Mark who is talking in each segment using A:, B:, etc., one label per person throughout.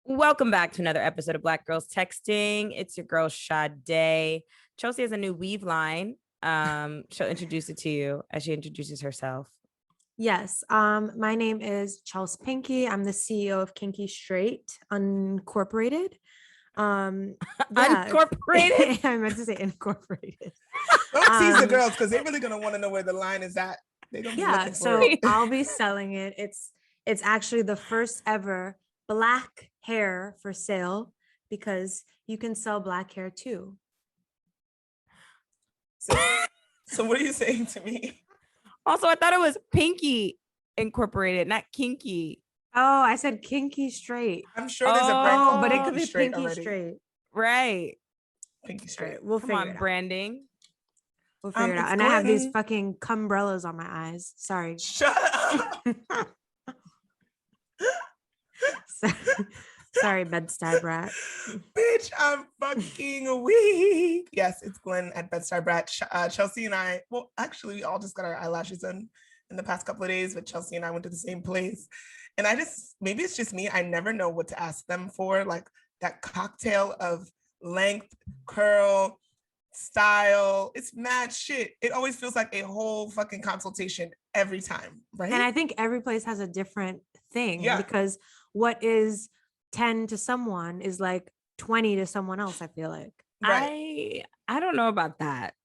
A: Welcome back to another episode of Black Girls Texting. It's your girl Sade. Chelsea has a new weave line. She'll introduce it to you as she introduces herself.
B: Yes. My name is Chelsea Pinky. I'm the CEO of Kinky Straight Uncorporated.
A: Uncorporated?
B: I meant to say incorporated.
C: Don't tease the girls because they're really gonna want to know where the line is at. They're gonna be looking for it.
B: I'll be selling it. It's actually the first ever black hair for sale because you can sell black hair too.
C: So what are you saying to me?
A: Also, I thought it was Pinky Incorporated, not Kinky.
B: Oh, I said Kinky Straight.
C: I'm sure there's a brand called
B: but it could be
C: Straight
B: Pinky
C: already.
B: Straight.
A: Right.
C: Pinky Straight.
B: We'll
A: Come
B: figure
A: on,
B: it out.
A: branding.
B: We'll figure it out. And I have these fucking cumbrellas on my eyes. Sorry.
C: Shut up.
B: Sorry, Bed-Stuy Brat.
C: Bitch, I'm fucking weak. Yes, it's Glenn at Bed-Stuy Brat. Chelsea and I, well, actually, we all just got our eyelashes done in the past couple of days, but Chelsea and I went to the same place. And maybe it's just me, I never know what to ask them for. Like that cocktail of length, curl, style. It's mad shit. It always feels like a whole fucking consultation every time, right?
B: And I think every place has a different thing because what is 10 to someone is like 20 to someone else, I feel like.
A: Right. I don't know about that.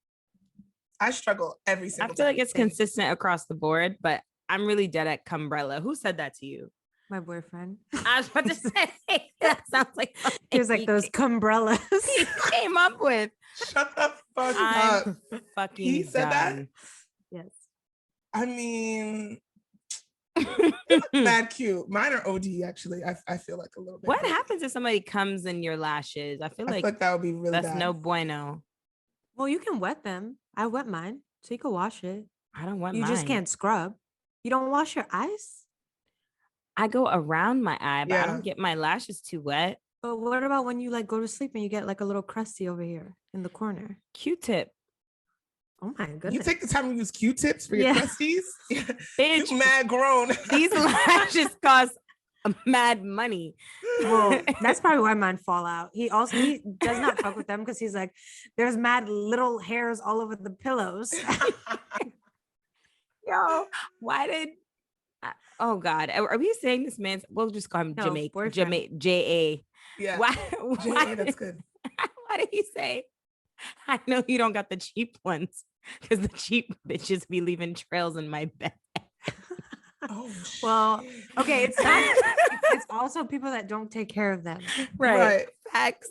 C: I struggle every single time.
A: I feel like it's consistent across the board, but I'm really dead at cumbrella. Who said that to you?
B: My boyfriend.
A: I was about to say, that sounds like
B: he was like those cumbrellas
A: he came up with.
C: Shut the fuck up.
A: Fucking
C: he said
A: done.
C: That?
B: Yes.
C: I mean, mad cute. Mine are OD actually. I feel like a little bit.
A: What happens if somebody comes in your lashes? I feel like
C: that would be really
A: that's
C: bad.
A: no bueno.
B: Well, you can wet them. I wet mine, so you can wash it.
A: I don't want
B: mine. You just can't scrub. You don't wash your eyes?
A: I go around my eye, but I don't get my lashes too wet.
B: But what about when you like go to sleep and you get like a little crusty over here in the corner?
A: Q-tip.
B: Oh my goodness.
C: You take the time to use Q-tips for your crusties?
A: Bitch,
C: you mad grown.
A: These lashes cost mad money.
B: Well, that's probably why mine fall out. He does not fuck with them because he's like, there's mad little hairs all over the pillows.
A: Yo, why did oh God, are we saying this man's? We'll just call him J-A.
C: Yeah.
A: Why
C: J-A, that's good.
A: Why did he say, I know you don't got the cheap ones because the cheap bitches be leaving trails in my bed.
C: Oh,
B: well, okay, it's not. It's also people that don't take care of them.
A: Right. Facts.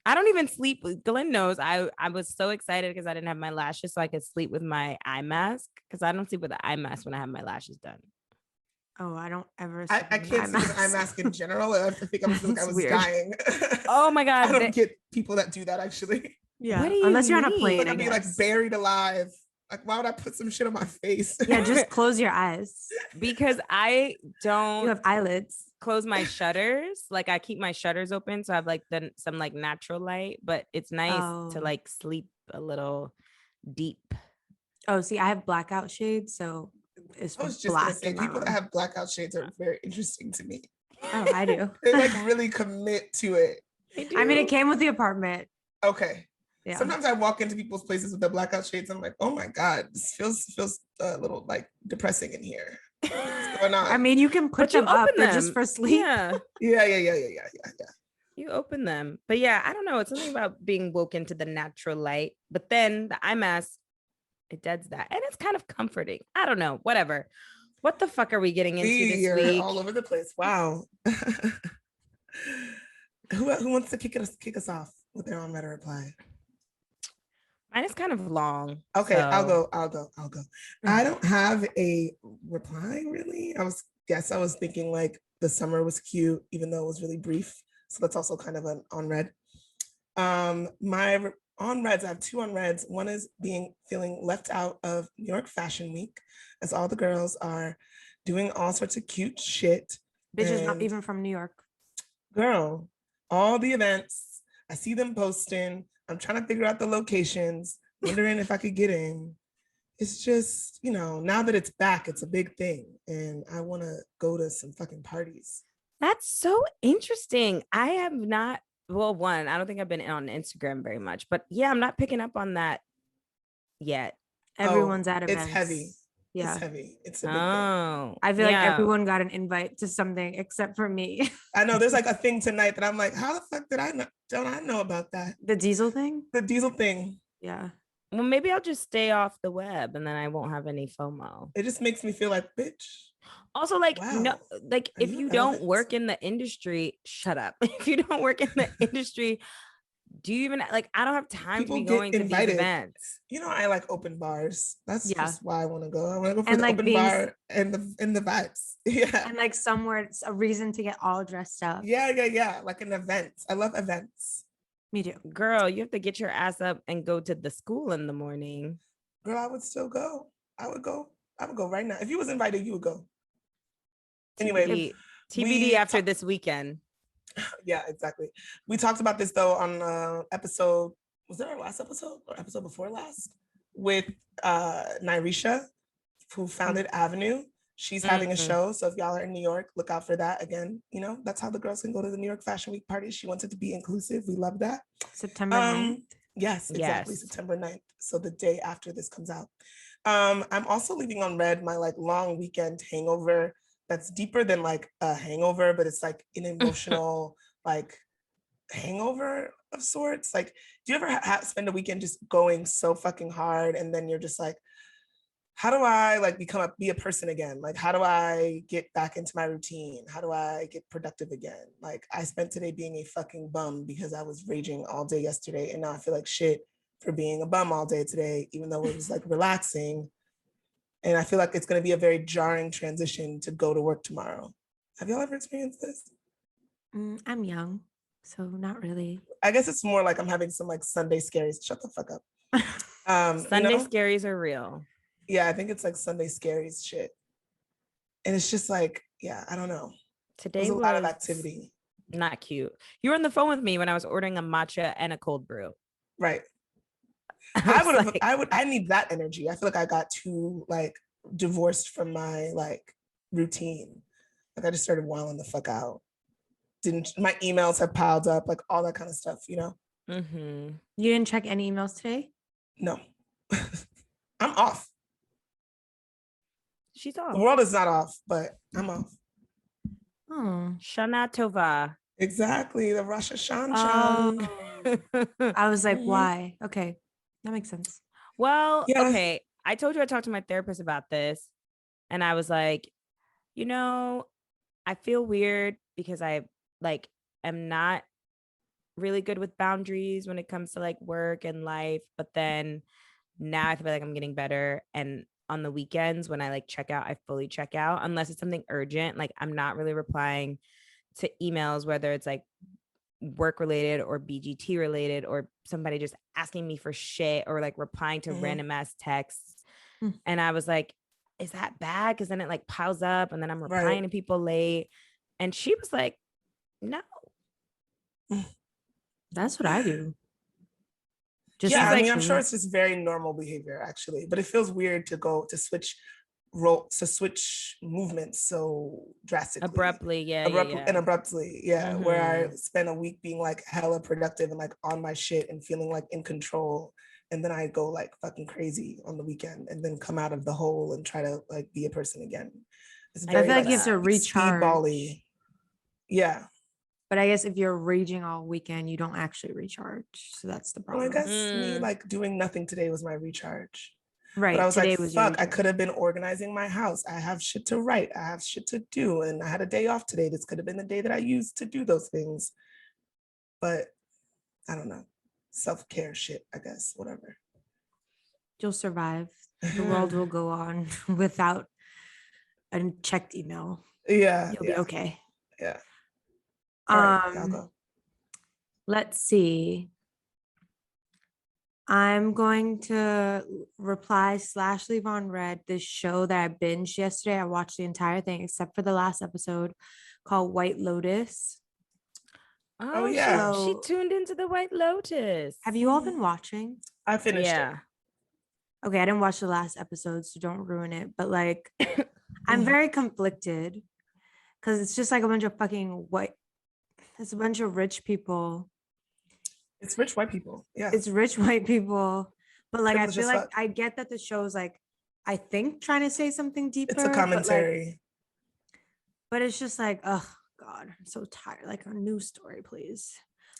A: I don't even sleep. Glenn knows I was so excited because I didn't have my lashes so I could sleep with my eye mask because I don't sleep with the eye mask when I have my lashes done.
B: Oh, I don't ever.
C: I can't sleep with eye mask in general. I think I was dying.
A: Oh my God.
C: I don't get people that do that actually.
B: Yeah. Unless you're on a plane.
C: Like I'd be like buried alive. Like, why would I put some shit on my face?
B: Yeah, just close your eyes.
A: Because I don't.
B: You have eyelids.
A: Close my shutters. Like I keep my shutters open, so I have like some like natural light. But it's nice to like sleep a little deep.
B: Oh, see, I have blackout shades, so it's
C: I was just gonna say people that have blackout shades are very interesting to me.
B: Oh, I do.
C: They like really commit to it.
B: I mean, it came with the apartment.
C: Okay.
B: Yeah.
C: Sometimes I walk into people's places with the blackout shades. I'm like, oh my God, this feels a little like depressing in here. What's going on?
B: I mean, you can put them up. They're just for sleep.
A: Yeah.
C: Yeah.
A: You open them. But yeah, I don't know. It's something about being woken to the natural light. But then the eye mask, it deads that. And it's kind of comforting. I don't know. Whatever. What the fuck are we getting into this week?
C: All over the place. Wow. Who wants to kick us off with their own read or reply?
A: Mine is kind of long.
C: Okay,
A: so.
C: I'll go. I don't have a reply really. I was thinking like the summer was cute, even though it was really brief. So that's also kind of an on-read. My on-reads, I have two on-reads. One is feeling left out of New York Fashion Week, as all the girls are doing all sorts of cute shit.
B: Bitches not even from New York.
C: Girl, all the events, I see them posting. I'm trying to figure out the locations, wondering if I could get in. It's just, now that it's back, it's a big thing. And I want to go to some fucking parties.
A: That's so interesting. I have not, well, one, I don't think I've been on Instagram very much, but yeah, I'm not picking up on that yet.
B: Everyone's at
C: It's
B: events.
C: heavy.
B: Yeah.
C: It's heavy. It's a big thing.
A: Oh,
B: I feel like
A: yeah.
B: everyone got an invite to something except for me.
C: I know there's like a thing tonight that I'm like, how the fuck did I know? Don't I know about that?
B: The diesel thing?
C: The diesel thing.
B: Yeah.
A: Well, maybe I'll just stay off the web and then I won't have any FOMO.
C: It just makes me feel like, bitch.
A: Also, like, no,
C: Wow.
A: like
C: Are
A: if
C: you
A: you don't
C: relevant?
A: work in the industry, shut up. If you don't work in the industry, do you even like? I don't have time
C: People
A: to be
C: get
A: going to these
C: invited.
A: events.
C: You know, I like open bars. That's
B: Yeah.
C: just why I want to go. I want to go for
B: And
C: the
B: like
C: open
B: being
C: bar and the vibes. Yeah.
B: and like somewhere it's a reason to get all dressed up.
C: Yeah. Like an event. I love events.
B: Me too.
A: Girl, you have to get your ass up and go to the school in the morning.
C: Girl, I would still go. I would go right now. If you was invited, you would go. Anyway,
A: TBD after this weekend.
C: yeah, exactly. We talked about this though on episode, was it our last episode or episode before last? With Nyrisha, who founded Avenue. She's having a show. So if y'all are in New York, look out for that. Again, you know, that's how the girls can go to the New York Fashion Week party. She wanted to be inclusive. We love that.
B: September 9th.
C: Yes, exactly.
A: Yes.
C: September 9th. So the day after this comes out. I'm also leaving on red my like long weekend hangover that's deeper than like a hangover, but it's like an emotional like hangover of sorts. Like, do you ever spend a weekend just going so fucking hard and then you're just like, how do I like be a person again? Like, how do I get back into my routine? How do I get productive again? Like, I spent today being a fucking bum because I was raging all day yesterday, and now I feel like shit for being a bum all day today, even though it was like relaxing. And I feel like it's going to be a very jarring transition to go to work tomorrow. Have y'all ever experienced this?
B: I'm young, so not really.
C: I guess it's more like I'm having some like Sunday scaries. Shut the fuck up.
A: Sunday scaries are real.
C: Yeah, I think it's like Sunday scaries shit. And it's just like, yeah, I don't know.
A: Today
C: was a
A: was
C: lot of activity.
A: Not cute. You were on the phone with me when I was ordering a matcha and a cold brew.
C: Right. I need that energy. I feel like I got too like divorced from my like routine. Like I just started wilding the fuck out. My emails have piled up, like all that kind of stuff, you know?
A: Mm-hmm.
B: You didn't check any emails today?
C: No. I'm off.
A: She's off.
C: The world is not off, but I'm off.
B: Oh.
A: Shana Tova.
C: Exactly. The Rosh Hashanah.
B: I was like, why? Okay. That makes sense.
A: Well,
C: Yeah.
A: okay. I told you I talked to my therapist about this, and I was like, you know, I feel weird because I like am not really good with boundaries when it comes to like work and life, but then now I feel like I'm getting better. And on the weekends when I like check out, I fully check out unless it's something urgent. Like I'm not really replying to emails, whether it's like work related or BGT related or somebody just asking me for shit or like replying to random ass texts. And I was like, is that bad? Because then it like piles up and then I'm replying to people late. And she was like, no.
B: That's what I do.
C: Yeah, I mean, I'm sure it's just very normal behavior actually, but it feels weird to go to switch movements so drastically,
A: abruptly,
C: where I spend a week being like hella productive and like on my shit and feeling like in control, and then I go like fucking crazy on the weekend and then come out of the hole and try to like be a person again. It's very,
B: I feel like you have to recharge.
C: Speedball-y. Yeah.
B: But I guess if you're raging all weekend, you don't actually recharge. So that's the problem.
C: Well, I guess me like doing nothing today was my recharge.
B: Right.
C: But I was
B: today
C: like, fuck, I could have been organizing my house. I have shit to write. I have shit to do. And I had a day off today. This could have been the day that I used to do those things. But I don't know. Self-care shit, I guess, whatever.
B: You'll survive. The world will go on without a checked email.
C: Yeah.
B: You'll be okay.
C: Yeah. All right, I'll go.
B: Let's see. I'm going to reply / leave on red this show that I binged yesterday. I watched the entire thing except for the last episode called White Lotus.
A: Oh yeah. She tuned into the White Lotus.
B: Have you all been watching?
C: I finished it.
B: Okay, I didn't watch the last episode, so don't ruin it. But like, I'm very conflicted because it's just like a bunch of fucking white. It's a bunch of rich people.
C: It's rich white people. Yeah.
B: It's rich white people, but like I
C: Privileged
B: feel
C: as
B: like
C: fuck.
B: I get that the show's like, I think trying to say something deeper.
C: It's a
B: but, like,
C: commentary.
B: but it's just like, oh God, I'm so tired. Like a new story, please.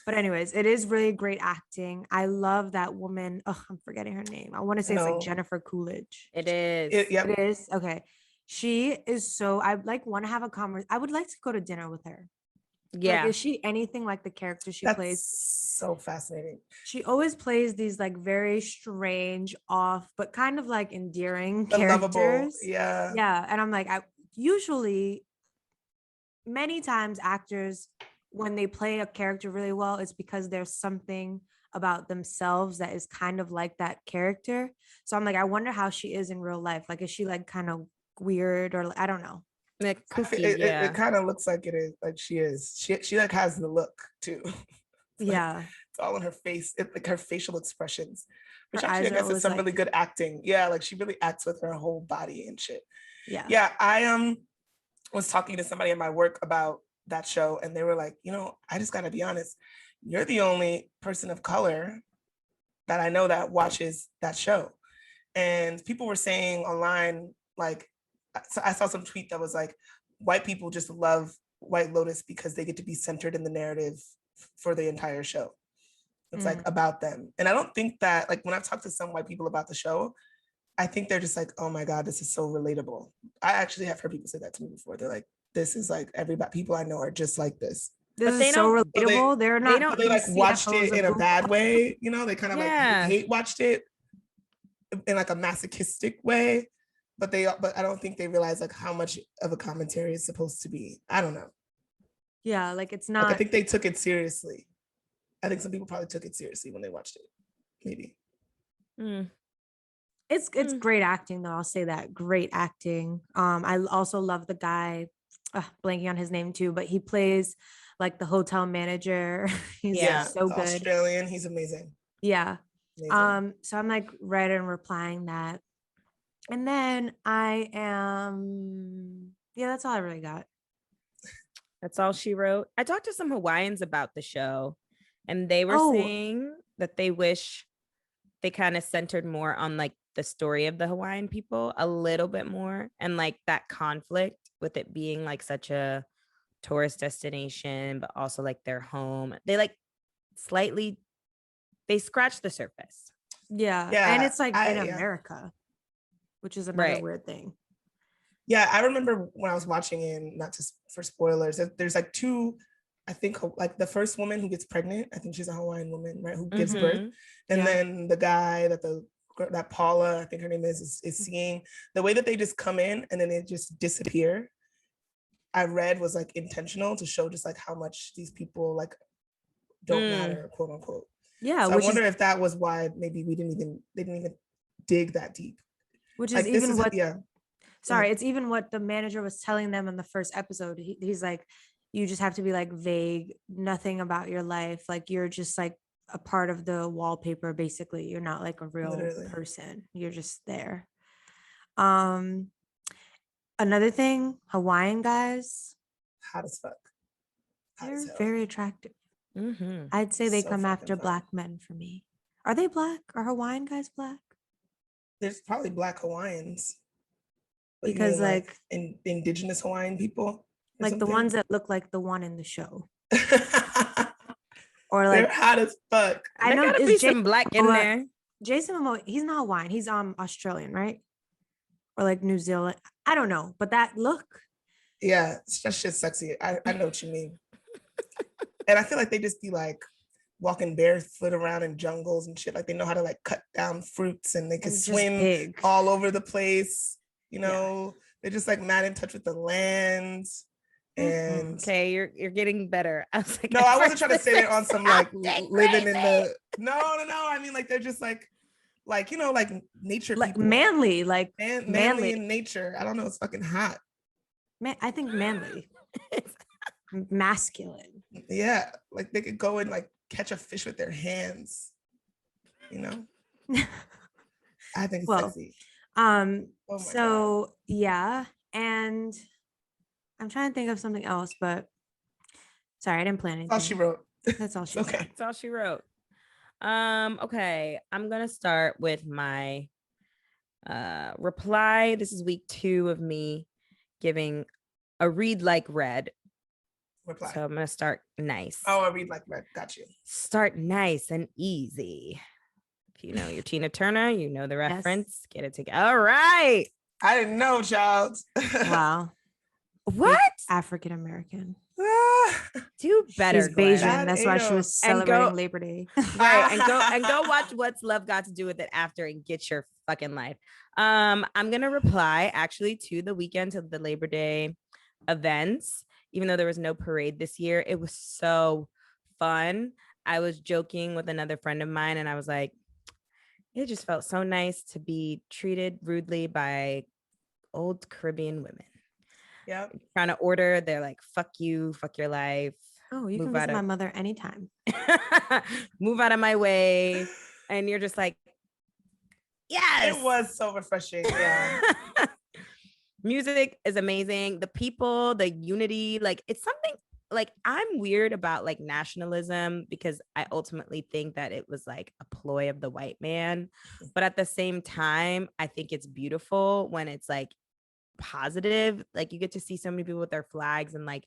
B: But anyways, it is really great acting. I love that woman. Oh, I'm forgetting her name. I want to say it's like
C: No.
B: Jennifer Coolidge.
A: It is.
C: Yep.
B: It is okay. She is so. I like want to have a conversation. I would like to go to dinner with her.
A: Yeah.
B: Like, is she anything like the character she
C: That's
B: plays?
C: so fascinating.
B: She always plays these like very strange, off, but kind of like endearing
C: But lovable.
B: characters.
C: Yeah.
B: Yeah, and I'm like, I usually many times actors when they play a character really well, it's because there's something about themselves that is kind of like that character. So I'm like, I wonder how she is in real life. Like, is she like kind of weird or I don't know.
A: Like kooky,
C: It kind of looks like it is. Like she is. She like has the look too.
B: Yeah.
C: It's all in her face. Like her facial expressions. Which
B: Her
C: actually
B: eyes
C: I
B: are
C: guess is
B: always
C: some
B: like-
C: really good acting. Yeah, like she really acts with her whole body and shit.
B: Yeah.
C: Yeah, I was talking to somebody at my work about that show, and they were like, I just gotta be honest. You're the only person of color that I know that watches that show. And people were saying online, like, so I saw some tweet that was like, white people just love White Lotus because they get to be centered in the narrative for the entire show. It's like about them. And I don't think that, like, when I've talked to some white people about the show, I think they're just like, oh my God, this is so relatable. I actually have heard people say that to me before. They're like, this is like everybody, people I know are just like this.
B: This
A: But they
B: is so
A: don't-
B: relatable. They're not.
A: don't-
C: They like
B: these
C: watched
B: CFOs
C: it in
B: of
C: a
B: Google.
C: bad way, they kind of
A: Yeah.
C: like hate watched it in like a masochistic way, but I don't think they realize like how much of a commentary it's supposed to be. I don't know.
B: Yeah, like it's
C: Like,
B: not.
C: I think they took it seriously. I think some people probably took it seriously when they watched it. Maybe.
A: Mm.
B: It's great acting though. I'll say that. Great acting. I also love the guy, blanking on his name too, but he plays like the hotel manager. He's so good.
C: Australian. He's amazing.
B: Yeah.
C: Amazing.
B: So I'm like right and replying that. And then I am that's all I really got.
A: That's all she wrote. I talked to some Hawaiians about the show, and they were saying that they wish they kind of centered more on like the story of the Hawaiian people a little bit more, and like that conflict with it being like such a tourist destination, but also like their home. They like slightly, they scratched the surface.
B: Yeah.
C: Yeah,
B: And it's like in
C: yeah.
B: America, which is another
A: Right.
B: weird thing.
C: Yeah, I remember when I was watching it, not just for spoilers, there's like two, I think, like the first woman who gets pregnant, I think she's a Hawaiian woman, right, who gives birth.
A: Mhm.
C: And
B: Yeah.
C: then the guy that Paula, I think her name is seeing, the way that they just come in and then they just disappear, I read was like intentional to show just like how much these people like don't matter, quote unquote.
B: Yeah.
C: So I
B: Which
C: wonder
B: is
C: if that was why maybe they didn't even dig that deep.
B: which is
C: Like this
B: even
C: is
B: what
C: Sorry,
B: it's even what the manager was telling them in the first episode. He's like, you just have to be like vague, nothing about your life. Like you're just like a part of the wallpaper, basically. You're not like a real
C: Literally.
B: person. You're just there. Another thing, Hawaiian guys,
C: hot as fuck. Hot
B: they're
C: as hell.
B: very attractive.
A: Mhm.
B: I'd say they
C: So
B: come
C: fucking
B: after
C: fun.
B: black men for me. Are they black? Are Hawaiian guys black?
C: There's probably black Hawaiians. But you
B: Because
C: mean,
B: like
C: indigenous Hawaiian people, or
B: like the
C: something?
B: ones that look like the one in the show. Or
C: They're
B: like
C: hot as fuck.
B: I
A: There
B: know
A: gotta
B: is
A: be
B: Jay-
A: some black in
B: Momoa-
A: there.
B: Jason Momoa, he's not Hawaiian. He's Australian, right? Or like New Zealand. I don't know, but that look.
C: Yeah, that shit's sexy. I know what you mean. And I feel like they just be like walking barefoot around in jungles and shit. Like they know how to like cut down fruits and they can
B: And just
C: swim
B: big.
C: all over the place. They're just like not in touch with the land. And
A: Okay, you're getting better. I was like,
C: no,
A: at
C: I wasn't
A: first
C: trying to
A: this
C: say it
A: is
C: on some like
A: something
C: living in
A: crazy.
C: the no. I mean like they're just like nature
B: Like
C: people.
B: manly, like
C: Manly
B: manly.
C: in nature. I don't know. It's fucking hot.
B: I think manly. Masculine.
C: Yeah, like they could go and like catch a fish with their hands. I think it's
B: Well,
C: sexy. Oh my God.
B: yeah, and I'm trying to think of something else, but sorry, I didn't plan anything.
C: That's all she wrote.
B: That's all she
C: Okay.
B: wrote.
A: That's all she wrote. Okay, I'm gonna start with my reply. This is week 2 of me giving a read like read.
C: Reply.
A: So I'm gonna start nice.
C: Oh, I read like red. Got you.
A: Start nice and easy. If you know your Tina Turner, you know the reference. Get it together. All right.
C: I didn't know, child.
B: Wow.
A: What?
B: African American.
A: Do better.
B: She's Bayesian.
C: That
B: That's why she
C: ain't
B: was
A: And go-
B: celebrating Labor Day.
A: Right. And go watch What's Love Got to Do with It after and get your fucking life. I'm gonna reply actually to the weekend of the Labor Day events, even though there was no parade this year. It was so fun. I was joking with another friend of mine, and I was like, it just felt so nice to be treated rudely by old Caribbean women.
C: Yep.
A: Trying to order, they're like, fuck you, fuck your life.
B: Oh, you can
A: Move
B: visit
A: out
B: my
A: of-
B: mother anytime.
A: Move out of my way. And you're just like, yes.
C: It was so refreshing. Yeah.
A: Music is amazing. The people, the unity, like it's something like I'm weird about like nationalism because I ultimately think that it was like a ploy of the white man. But at the same time, I think it's beautiful when it's like positive. Like you get to see so many people with their flags, and like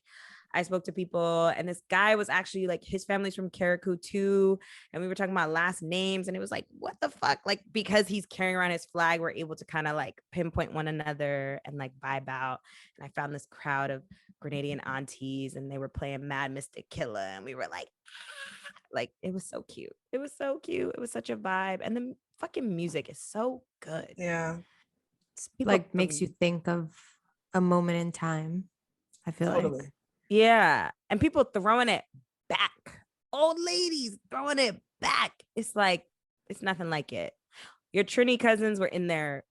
A: I spoke to people, and this guy was actually like, his family's from Carriacou too, and we were talking about last names, and it was like, what the fuck? Like because he's carrying around his flag, we're able to kind of like pinpoint one another and like vibe out. And I found this crowd of Grenadian aunties, and they were playing Mad Mystic Killer, and we were like it was so cute. It was so cute. It was such a vibe, and the fucking music is so good.
C: Yeah.
A: People
B: Like makes you think of a moment in time. I feel
C: Totally.
B: like.
A: Yeah. And people throwing it back. Old ladies throwing it back. It's like, it's nothing like it. Your Trini cousins were in there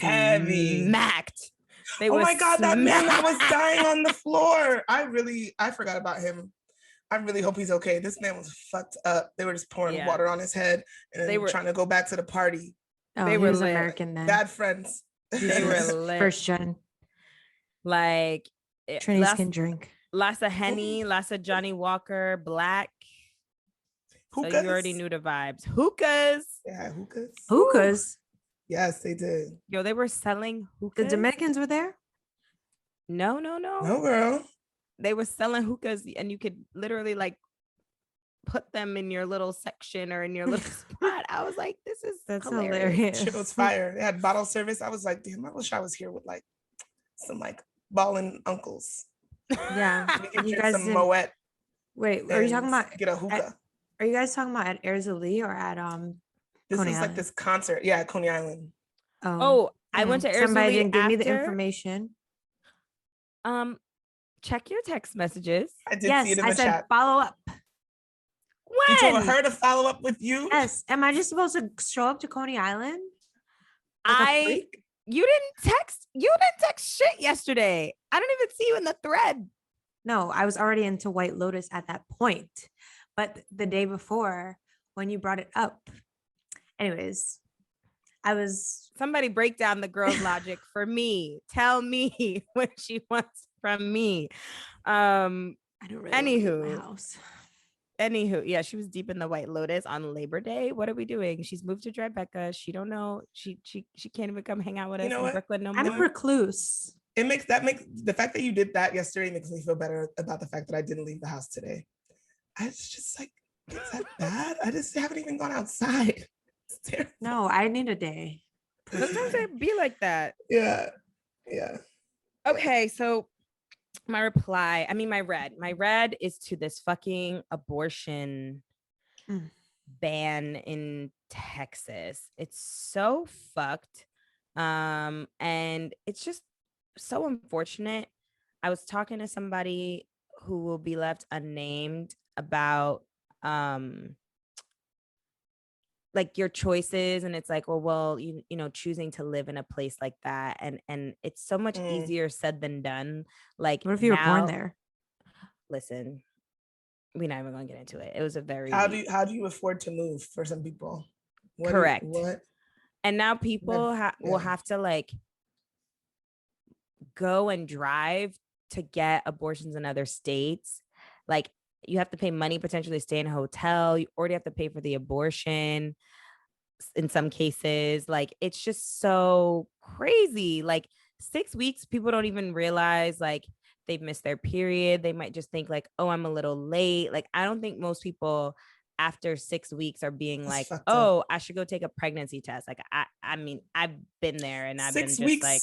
C: Heavy.
A: smacked. They
C: Oh
A: were
C: my God, that man that was
A: smacked.
C: dying on the floor. I forgot about him. I really hope he's okay. This man was fucked up. They were just pouring
A: Yeah.
C: water on his head and
A: They
C: then
A: were-
C: trying to go back to the party.
B: Oh,
A: They
B: he
A: were
B: was
A: lit.
B: American then.
C: Bad friends.
A: They were lit.
B: First gen.
A: Like,
B: Trini's can drink.
A: lots of Henny, lots of Johnny Walker, Black. So you already
C: Hookahs?
A: knew the vibes. Hookahs.
C: Yeah, hookahs.
B: Hookahs.
C: Yes, they did.
A: Yo, they were selling
B: The
A: hookahs.
B: Dominicans were there.
A: No.
C: No, girl.
A: They were selling hookahs, and you could literally like put them in your little section or in your little spot. I was like, this is
B: That's
A: hilarious.
B: hilarious.
C: Shit was fire. They had bottle service. I was like, damn, I wish I was here with like some like balling uncles.
B: Yeah.
C: We can
B: You
C: drink
B: guys
C: some
B: didn't-
C: Moet.
B: Wait, are you talking
C: and
B: about?
C: get a hookah?
B: Are you guys talking about at Airzalee or at
C: This
B: Coney
C: is like
B: Island?
C: this concert. Yeah, at Coney Island.
A: Oh, I went to
B: Somebody
A: Arizona
B: didn't give me the
A: after.
B: information.
A: Check your text messages.
C: I did see
B: Yes,
C: it in
B: I
C: the
B: said
C: chat.
B: follow up.
C: You told
A: When?
C: her to follow up with you?
B: Yes. Am I just supposed to show up to Coney Island? Like a freak?
A: You didn't text shit yesterday. I didn't even see you in the thread.
B: No, I was already into White Lotus at that point. But the day before, when you brought it up, anyways, I was
A: Somebody break down the girl's logic for me. Tell me what she wants from me.
B: I don't really wanna leave
A: Anywho.
B: my house.
A: Anywho, yeah, she was deep in the White Lotus on Labor Day. What are we doing? She's moved to Tribeca. She don't know. She can't even come hang out with
C: You
A: us
C: know
A: in
C: what?
A: Brooklyn no
B: I'm
A: more.
B: a recluse.
C: That makes the fact that you did that yesterday makes me feel better about the fact that I didn't leave the house today. I was just like, is that bad? I just haven't even gone outside. It's terrible.
B: No, I need a day.
A: Sometimes it be like that.
C: Yeah.
A: Okay, so my red is to this fucking abortion
B: Mm.
A: ban in Texas. It's so fucked. And it's just so unfortunate. I was talking to somebody who will be left unnamed about like your choices, and it's like, well, you know, choosing to live in a place like that, and it's so much easier said than done. Like,
B: What if you were born
A: now-
B: there?
A: Listen, we're not even gonna get into it. It was a very
C: How do you afford to move for some people?
A: Correct.
C: What?
A: and now people will
C: yeah.
A: have to like go and drive to get abortions in other states, like you have to pay money potentially to stay in a hotel. You already have to pay for the abortion in some cases. Like it's just so crazy. Like 6 weeks, people don't even realize like they've missed their period. They might just think like, oh, I'm a little late. Like I don't think most people after 6 weeks are being
C: That's
A: like,
C: fucked up.
A: oh, I should go take a pregnancy test. Like I mean, I've been there and I've been
C: 6
A: just
C: weeks.
A: like,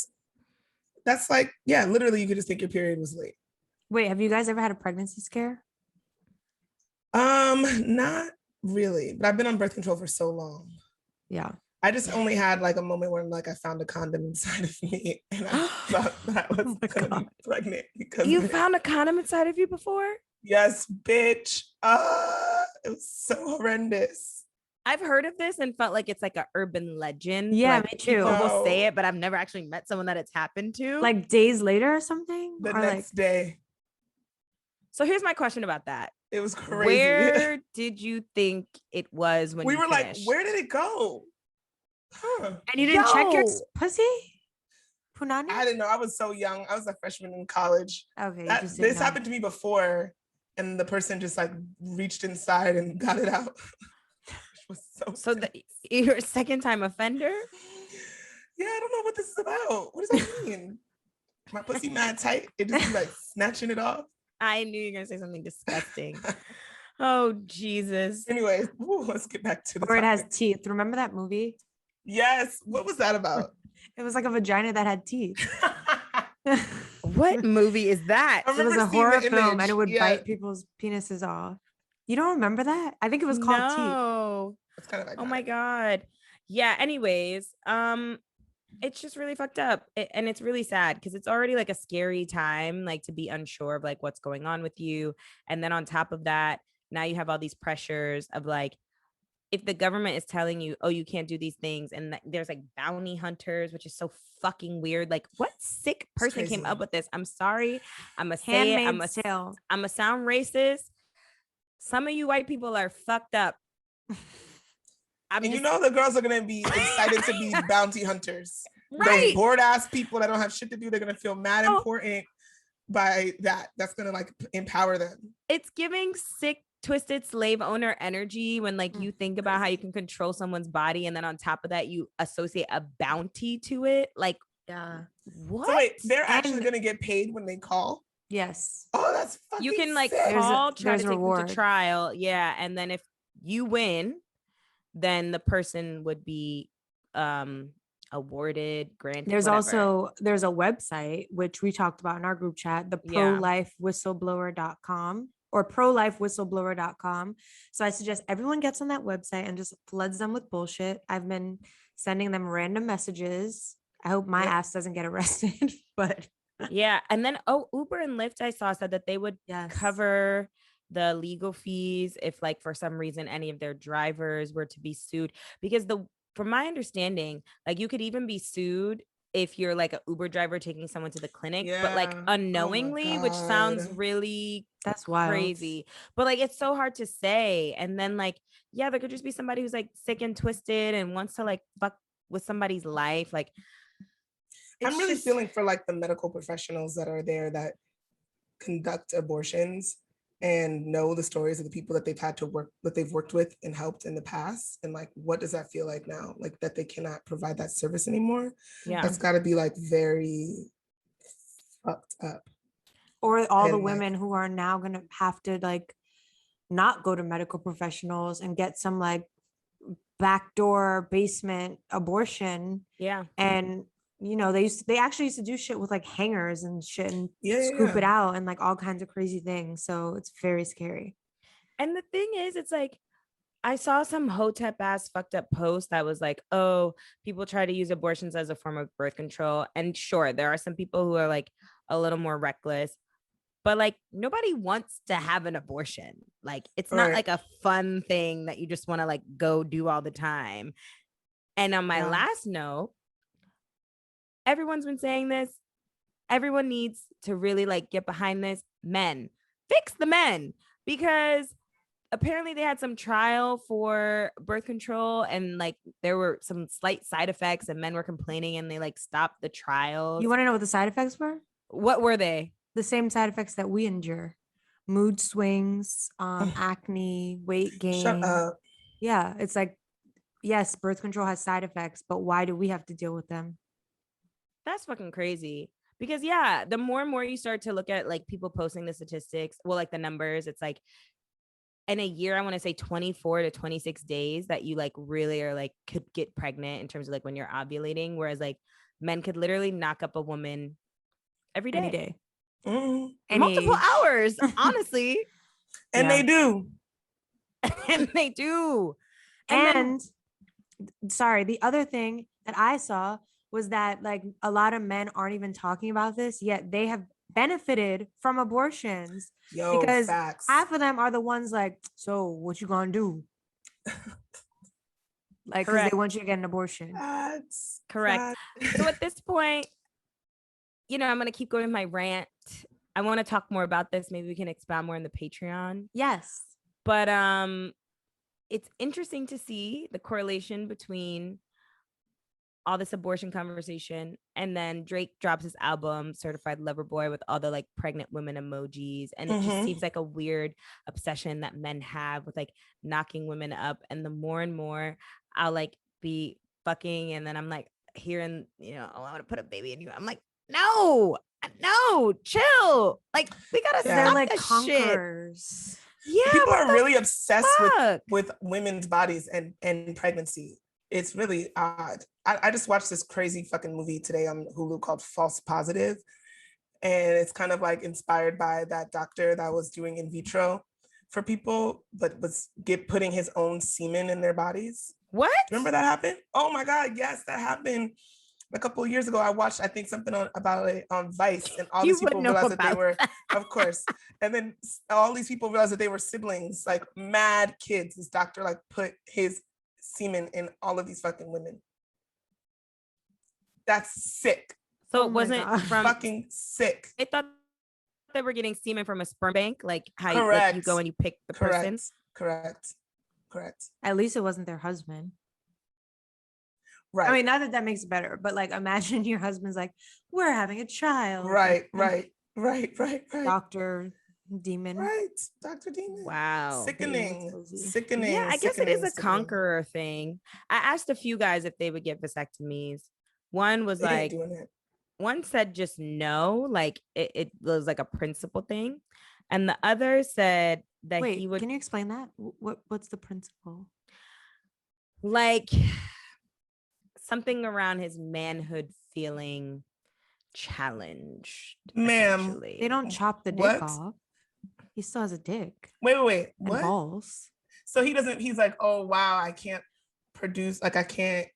C: That's like, yeah, literally you could just think your period was late.
B: Wait, have you guys ever had a pregnancy scare?
C: Not really, but I've been on birth control for so long.
B: Yeah.
C: I just only had like a moment where like I found a condom inside of me and I thought that I was gonna be pregnant because
A: you found a condom inside of you before?
C: Yes, bitch. It was so horrendous.
A: I've heard of this and felt like it's like an urban legend.
B: Yeah,
A: like,
B: me too.
A: People will say
C: No.
A: it, but I've never actually met someone that it's happened to.
B: Like days later or something?
C: The
B: or
C: next day,
A: so here's my question about that.
C: it was crazy.
A: Where did you think it was when
C: we
A: you
C: were like,
A: finished?
C: where did it go? Huh.
B: and you didn't check your
A: Yo.
B: pussy? Punani?
C: I didn't know. I was so young. I was a freshman in college.
B: Okay.
C: This happened to me before, and the person just like reached inside and got it out. It was
A: So you're a second time offender?
C: Yeah, I don't know what this is about. What does that mean? My pussy mad tight. It just be like snatching it off.
A: I knew you were gonna say something disgusting. Oh Jesus.
C: Anyways, let's get back to the
B: Or it has
C: topic.
B: teeth. Remember that movie?
C: Yes. What was that about?
B: It was like a vagina that had teeth.
A: What movie is that?
C: I
B: It was
C: remember
B: a
C: seeing the
B: horror film and
C: image.
B: it would
C: Yeah.
B: bite people's penises off. You don't remember that? I think it was called Teeth.
A: No.
C: It's kind of
A: Oh my
C: iconic.
A: God. Yeah. Anyways, it's just really fucked up. And it's really sad because it's already like a scary time, like to be unsure of like what's going on with you. And then on top of that, now you have all these pressures of like, if the government is telling you, oh, you can't do these things, and there's like bounty hunters, which is so fucking weird. Like, what sick person came up
C: crazy.
A: with this? I'm sorry. I'm gonna say it.
B: Handmaid's Tale.
A: I'm gonna sound racist. Some of you white people are fucked up.
C: And you know the girls are gonna be excited to be bounty hunters. Those
A: right?
C: bored ass people that don't have shit to do, they're gonna feel mad
A: Oh.
C: important by that. That's gonna like empower them.
A: It's giving sick, twisted slave owner energy when like you think about how you can control someone's body, and then on top of that, you associate a bounty to it. Like,
B: Yeah.
A: what?
C: So wait, they're actually
B: And-
C: gonna get paid when they call.
B: Yes.
C: Oh, that's fucking
A: You can like
C: sick.
B: There's a-
A: call, try
B: there's
A: to
B: a
A: take them
B: reward.
A: to trial. Yeah. And then if you win, then the person would be awarded, granted.
B: There's
A: whatever.
B: there's a website which we talked about in our group chat, the
A: Yeah.
B: prolifewhistleblower.com or prolifewhistleblower.com. So I suggest everyone gets on that website and just floods them with bullshit. I've been sending them random messages. I hope my
C: Yep.
B: ass doesn't get arrested, but
A: Yeah. And then Uber and Lyft, I saw, said that they would
B: yes.
A: cover the legal fees if like for some reason any of their drivers were to be sued, because from my understanding, like you could even be sued if you're like an Uber driver taking someone to the clinic, but like
C: Yeah. Oh my
A: unknowingly, which sounds
C: God.
A: really
B: That's wild.
A: crazy. But like it's so hard to say. And then like, yeah, there could just be somebody who's like sick and twisted and wants to like fuck with somebody's life. Like
C: I'm
A: it's
C: really
A: just-
C: feeling for like the medical professionals that are there that conduct abortions and know the stories of the people that they've worked with and helped in the past. And like, what does that feel like now? Like that they cannot provide that service anymore.
A: yeah.
C: That's gotta be like very fucked up.
B: Or all the
C: And, like-
B: women who are now going to have to like not go to medical professionals and get some like backdoor basement abortion.
A: Yeah.
B: And you know, they actually used to do shit with like hangers and shit and
C: Yeah,
B: scoop it
C: yeah.
B: out and like all kinds of crazy things. So it's very scary.
A: And the thing is, it's like, I saw some hotep ass fucked up post that was like, oh, people try to use abortions as a form of birth control. And sure, there are some people who are like a little more reckless, but like nobody wants to have an abortion. Like it's not
C: Right.
A: like a fun thing that you just want to like go do all the time. And on my
B: Yeah.
A: last note, everyone's been saying this. Everyone needs to really like get behind this. Men, fix the men, because apparently they had some trial for birth control and like there were some slight side effects and men were complaining and they like stopped the trial.
B: You want to know what the side effects were?
A: What were they?
B: the same side effects that we endure: mood swings, acne, weight gain.
C: Shut up.
B: Yeah, it's like, yes, birth control has side effects, but why do we have to deal with them?
A: That's fucking crazy. Because yeah, the more and more you start to look at like people posting the statistics, well, like the numbers, it's like in a year, I want to say 24 to 26 days that you like really are like could get pregnant in terms of like when you're ovulating. Whereas like men could literally knock up a woman every day.
B: Any day.
C: Mhm.
A: Multiple
B: age.
A: hours, honestly.
C: And
B: Yeah.
C: they do.
A: And they do. And then-
B: And sorry, the other thing that I saw was that like a lot of men aren't even talking about this, yet they have benefited from abortions
C: Yo,
B: because
C: facts.
B: half of them are the ones like, so what you gonna do? Like, because they
A: Correct.
B: want you to get an abortion.
C: Facts.
A: Correct.
C: Facts.
A: So at this point, you know, I'm going to keep going with my rant. I want to talk more about this. Maybe we can expound more in the Patreon.
B: Yes.
A: But it's interesting to see the correlation between all this abortion conversation and then Drake drops his album Certified Lover Boy with all the like pregnant women emojis, and it just seems like a weird obsession that men have with like knocking women up. And the more and more I'll like be fucking and then I'm like hearing, you know, oh, I want to put a baby in you, I'm like, no, chill, like we gotta
C: Yeah.
B: They're
A: stop
B: like
A: that
B: conquerors.
A: shit. Yeah,
C: People
A: what
C: are
A: the
C: really obsessed
A: fuck?
C: with women's bodies and pregnancy. It's really odd. I just watched this crazy fucking movie today on Hulu called False Positive. And it's kind of like inspired by that doctor that was doing in vitro for people, but was putting his own semen in their bodies.
A: What?
C: Remember that happened? Oh my God, yes, that happened a couple of years ago. I watched, I think, something about it on Vice, and all
A: You
C: these
A: would
C: people
A: know
C: realized that they
A: about
C: were,
A: that.
C: of course, and then all these people realized that they were siblings, like mad kids. This doctor like put his semen in all of these fucking women. That's sick.
A: So
B: Oh
A: it
B: my
A: wasn't
B: God.
A: from
C: Fucking sick.
A: they thought they were getting semen from a sperm bank, like how you, like,
C: Correct.
A: you go and you pick the person.
C: Correct.
B: At least it wasn't their husband.
C: Right.
B: I mean, not that that makes it better, but like imagine your husband's like, we're having a child.
C: right.
B: Dr. Demon.
C: Right. Dr. Demon.
A: Wow.
C: Sickening.
B: Cozy.
C: Sickening.
A: Yeah, I guess it is a
C: sickening.
A: conqueror thing. I asked a few guys if they would get vasectomies. One was
C: They ain't
A: like,
C: doing it.
A: one said just no, like it was like a principle thing. And the other said that
B: Wait,
A: he would
B: can you explain that? What's the principle?
A: like something around his manhood feeling challenged.
C: Ma'am,
A: essentially.
B: They don't chop the dick
C: What?
B: off. He still has a dick
C: Wait.
B: and
C: What?
B: balls.
C: So he doesn't, he's like, oh wow, I can't produce, like I can't,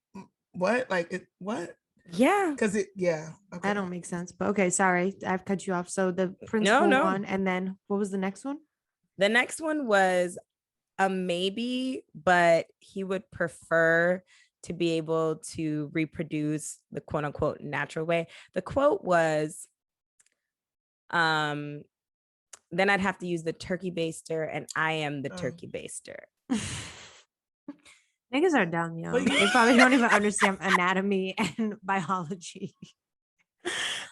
C: what? Like it, what?
A: Yeah.
C: Because it, yeah. Okay.
B: That don't make sense. But okay, sorry, I've cut you off. So the principal
A: no.
B: one, and then what was the next one?
A: The next one was a maybe, but he would prefer to be able to reproduce the quote unquote natural way. The quote was, then I'd have to use the turkey baster, and I am the turkey baster.
B: Niggas are dumb, yo.
C: But
B: They probably don't even understand anatomy and biology.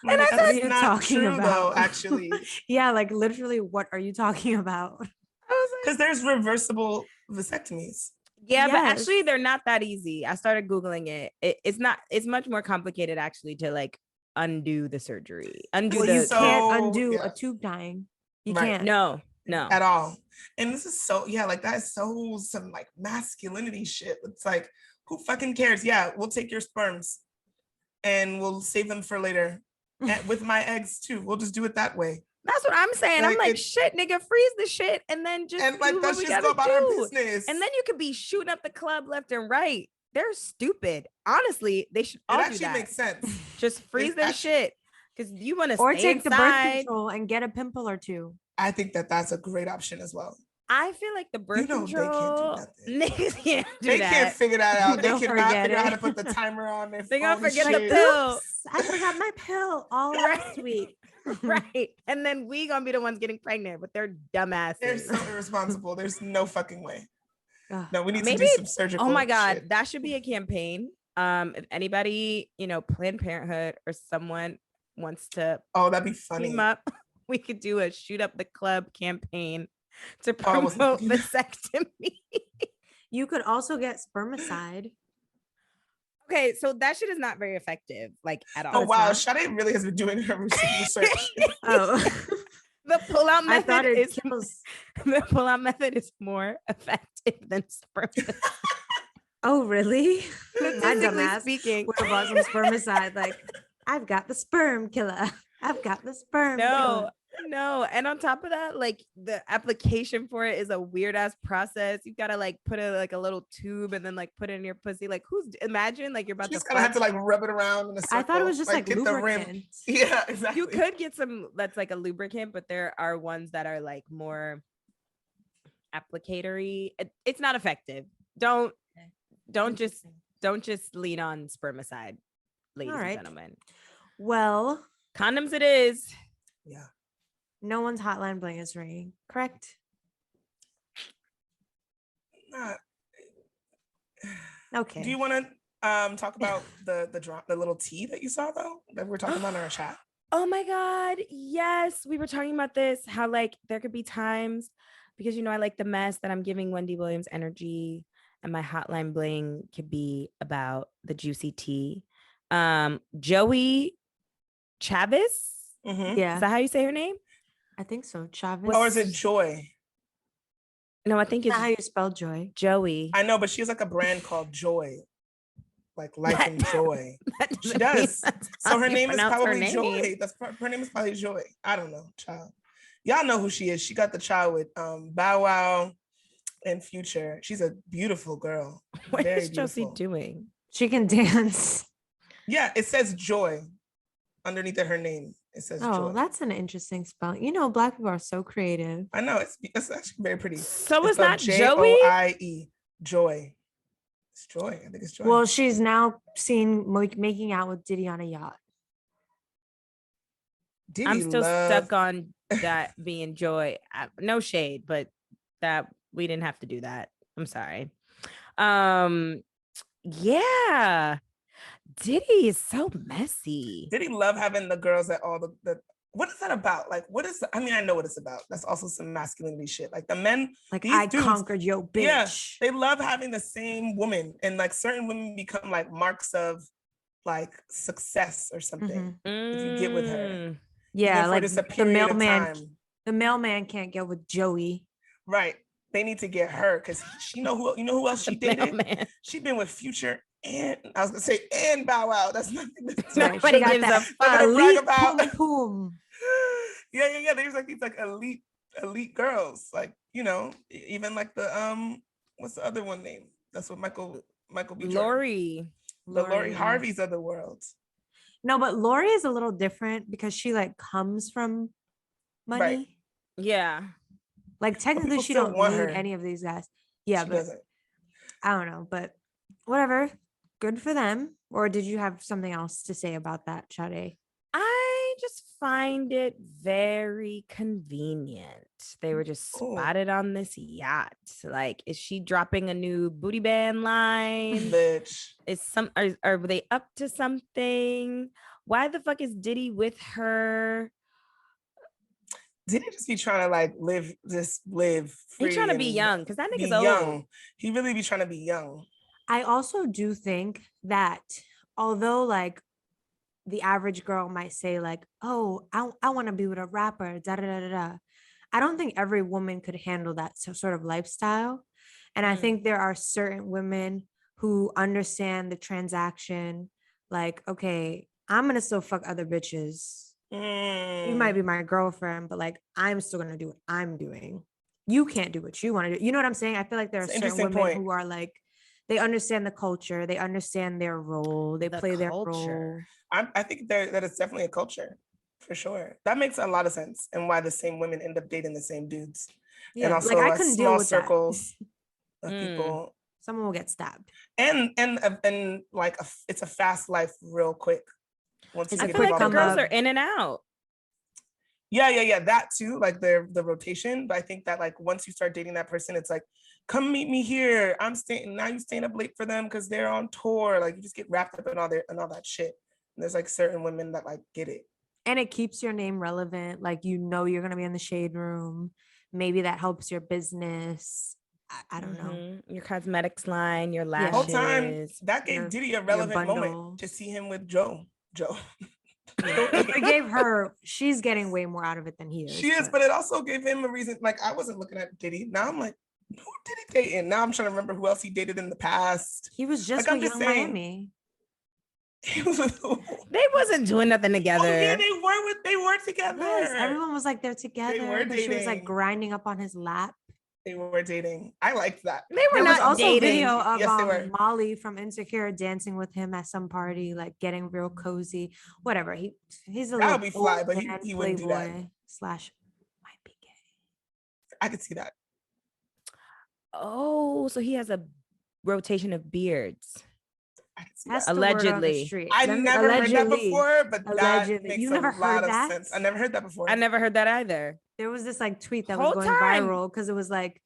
A: And I
C: That's
A: said,
B: you're
C: not
B: talking
C: true, though,
B: about?
C: actually.
B: Yeah, like literally, what are you talking about?
A: I was like,
C: Because there's reversible vasectomies.
A: yeah, but
B: Yes.
A: actually they're not that easy. I started Googling it. It's not, it's much more complicated actually to like undo the surgery. Undo
C: Well,
A: the
C: you
B: Can't
C: So,
B: undo
C: yeah.
B: a tube tying. You
C: Right.
B: can't.
A: no.
C: At all. And this is so, yeah, like that is so some like masculinity shit. It's like, who fucking cares? Yeah, we'll take your sperms and we'll save them for later. And with my eggs too. We'll just do it that way.
A: That's what I'm saying.
C: Like,
A: I'm like,
C: it-
A: shit, nigga, freeze the shit and then just
C: And
A: do
C: like,
A: what
C: let's
A: we
C: just
A: gotta
C: go about our
A: do.
C: business.
A: And then you could be shooting up the club left and right. They're stupid. Honestly, they should all
C: it
A: do
C: actually
A: that.
C: makes sense.
A: Just freeze
C: It
A: their
C: actu-
A: shit because you want to
B: Or
A: stay
B: take the birth
A: inside.
B: control and get a pimple or two.
C: I think that that's a great option as well.
A: I feel like the birth
C: know they can't do
A: control
C: nothing.
A: niggas can't do
C: They
A: that.
C: can't figure that out. They
B: They'll
C: cannot
B: forget
C: figure out how
B: it.
C: to put the timer on their
A: They gonna
C: phone and
A: forget the
C: shit.
A: pill.
B: Oops, I forgot my pill all
A: Right.
B: last week.
A: Right. And then we gonna be the ones getting pregnant with their dumbasses.
C: They're so irresponsible. There's no fucking way.
B: Ugh.
C: No, we need to
A: Maybe-
C: do some surgical.
A: Oh my God,
C: shit.
A: that should be a campaign. If anybody, you know, Planned Parenthood or someone wants to
C: Oh, that'd be funny.
A: team up, we could do a shoot up the club campaign to
C: Oh, I wasn't
A: promote
C: thinking
A: vasectomy.
B: You could also get spermicide.
A: Okay, so that shit is not very effective, like at all.
C: Oh
B: it's
C: wow,
B: not?
C: Sade really has been doing her research.
B: Oh,
A: The pull-out
B: I thought
A: method
B: it
A: is
B: kills.
A: the pull-out method is more effective than spermicide.
B: Oh, really? My
A: Statistically
B: dumbass
A: speaking.
B: would have bought some spermicide. Like, I've got the sperm killer. I've got the sperm
A: No,
B: killer.
A: no. And on top of that, like the application for it is a weird ass process. You gotta like put a like a little tube and then like put it in your pussy. Like imagine like you're about
C: You just
A: to
C: kind of have to
A: fuck.
C: like rub it around in a circle.
B: I thought it was just like
C: get the rim.
B: lubricant.
C: Yeah, exactly.
A: You could get some that's like a lubricant, but there are ones that are like more applicatory. It's not effective. Don't just lean on spermicide, ladies
B: right.
A: and gentlemen.
B: Well,
A: Condoms it is.
C: Yeah.
B: no one's hotline bling is ringing, correct?
C: Not-
B: Okay.
C: Do you want to talk about the little tea that you saw though that we're talking about in our chat?
A: Oh my God. Yes. We were talking about this, how like there could be times because, I like the mess that I'm giving Wendy Williams energy and my hotline bling could be about the juicy tea. Joey Chavez.
C: Mm-hmm.
B: Yeah,
A: Is that how you say her name?
B: I think so. Chavez.
C: Or is it Joy?
A: No, I think
B: Not
A: it's
B: how you spell joy?
A: Joey.
C: I know, but she has like a brand called Joy, like life
A: That-
C: and joy.
A: That
C: She
A: doesn't mean
C: does.
A: that's
C: So
A: how
C: her
A: you
C: name is
A: pronounce her
C: probably
A: name.
C: Joy. Her name is probably Joy. I don't know, child. Y'all know who she is. She got the child with Bow Wow and Future. She's a beautiful girl.
A: What
C: Very
A: is Josie
C: beautiful.
A: doing?
B: She can dance.
C: Yeah, it says Joy underneath her name. It says
B: Oh,
C: Joy.
B: that's an interesting spell. Black people are so creative.
C: I know it's actually very pretty.
A: So it's
C: spelled
A: not Joey?
C: Joie. Joy. It's Joy. I think it's Joy.
B: Well, she's now seen making out with Diddy on a yacht.
C: Diddy
A: I'm still
C: love-
A: stuck on that being Joy. No shade, but that we didn't have to do that. I'm sorry. Yeah. Diddy is so messy.
C: Diddy love having the girls at all the what is that about? Like, I know what it's about. That's also some masculinity shit. Like the men,
B: Like,
C: these
B: I
C: dudes,
B: conquered your bitch.
C: yeah, they love having the same woman, and like certain women become like marks of like success or something. If you get with her,
A: Mm.
B: Yeah,
C: even for
B: like
C: just a
B: the
C: period of
B: mailman.
C: time.
B: The mailman can't get with Joey.
C: Right. They need to get her because she know who else she
A: The
C: dated.
A: mailman.
C: She been with Future and I was gonna say and Bow Wow. That's nothing to
B: Right,
A: Nobody
B: she got
A: gives
B: that
A: a fuck.
C: to brag
B: elite
C: about.
B: pum pum.
C: Yeah. There's like these like elite girls. Like, even like the what's the other one name? That's what Michael B. Jordan.
A: Lori.
C: The Lori
B: yeah.
C: Harveys of the world.
B: No, but Lori is a little different because she like comes from money.
C: Right.
A: Yeah.
B: Like technically
C: people
B: she
C: still
B: don't
C: want
B: need
C: her.
B: any of these guys. Yeah,
C: She
B: but
C: doesn't.
B: I don't know. But whatever. Good for them. Or did you have something else to say about that, Sade?
A: I just find it very convenient. They were just
C: Oh.
A: spotted on this yacht. Like, is she dropping a new booty band line?
C: Bitch.
A: Are they up to something? Why the fuck is Diddy with her?
C: Didn't he just be trying to like live free?
A: He's trying to be
C: and
A: young because that
C: be
A: nigga's old.
C: young. He really be trying to be young.
B: I also do think that although like the average girl might say like, oh, I want to be with a rapper, da da da da da. I don't think every woman could handle that sort of lifestyle. And I think there are certain women who understand the transaction. Like, okay, I'm going to still fuck other bitches. You might be my girlfriend, but like, I'm still going to do what I'm doing. You can't do what you want to do. You know what I'm saying? I feel like there are
C: It's an
B: certain
C: interesting
B: women
C: point.
B: who are like, they understand the culture. They understand their role. They
A: The
B: play their role.
A: culture.
C: I think that it's definitely a culture for sure. That makes a lot of sense, and why the same women end up dating the same dudes.
B: Yeah,
C: And also
B: like I couldn't deal
C: small
B: with
C: circles of
A: Mm.
C: people.
B: Someone will get stabbed.
C: And like it's a fast life real quick. Once
B: It's
C: you
A: I
B: a
C: get
A: feel like
B: quick
A: the
C: involved
B: come
C: in
A: girls
B: up.
A: are in and out.
C: Yeah, that too, like the rotation. But I think that like once you start dating that person, it's like, come meet me here. I'm staying now. You staying up late for them because they're on tour. Like you just get wrapped up in all that shit. And there's like certain women that like get it.
B: And it keeps your name relevant. Like, you know, you're going to be in the shade room. Maybe that helps your business. I don't know.
A: Your cosmetics line, your
B: Yeah.
C: Whole time
A: lashes.
C: that gave
B: Your-
C: Diddy a
B: your
C: relevant
B: bundle.
C: moment to see him with Joe.
B: Yeah. It gave her, she's getting way more out of it than he is.
C: She is, but it also gave him a reason. Like, I wasn't looking at Diddy. Now I'm like, who did he date? Now I'm trying to remember who else he dated in the past.
B: He was just
C: Like, I'm
B: with
C: just
B: Young
C: saying.
B: Miami.
C: He was with who?
A: They wasn't doing nothing together.
C: Oh yeah, they were together.
B: Yes, everyone was like, they're together.
C: were
B: But she was like
C: dating.
B: grinding up on his lap.
C: They were dating. I liked that.
A: They were
B: There was
A: not
B: also
A: dating.
B: video of
C: Yes, they were.
B: Molly from Insecure dancing with him at some party, like getting real cozy. Whatever. He's a
C: That would
B: little
C: be fly,
B: old
C: but
B: man
C: he wouldn't do that.
B: playboy / might be gay.
C: I could see that.
A: Oh, so he has a rotation of beards.
C: I could see
B: That's
C: that.
B: the word on the
A: Allegedly.
B: street.
C: I
B: Let me-
C: never heard that
B: allegedly.
C: before, but that
B: Allegedly.
C: makes
B: You
C: a
B: never
C: lot
B: heard
C: of
B: that?
C: sense. I never heard that before.
A: I never heard that either.
B: There was this like tweet that
A: Whole
B: was going
A: time.
B: viral because it was like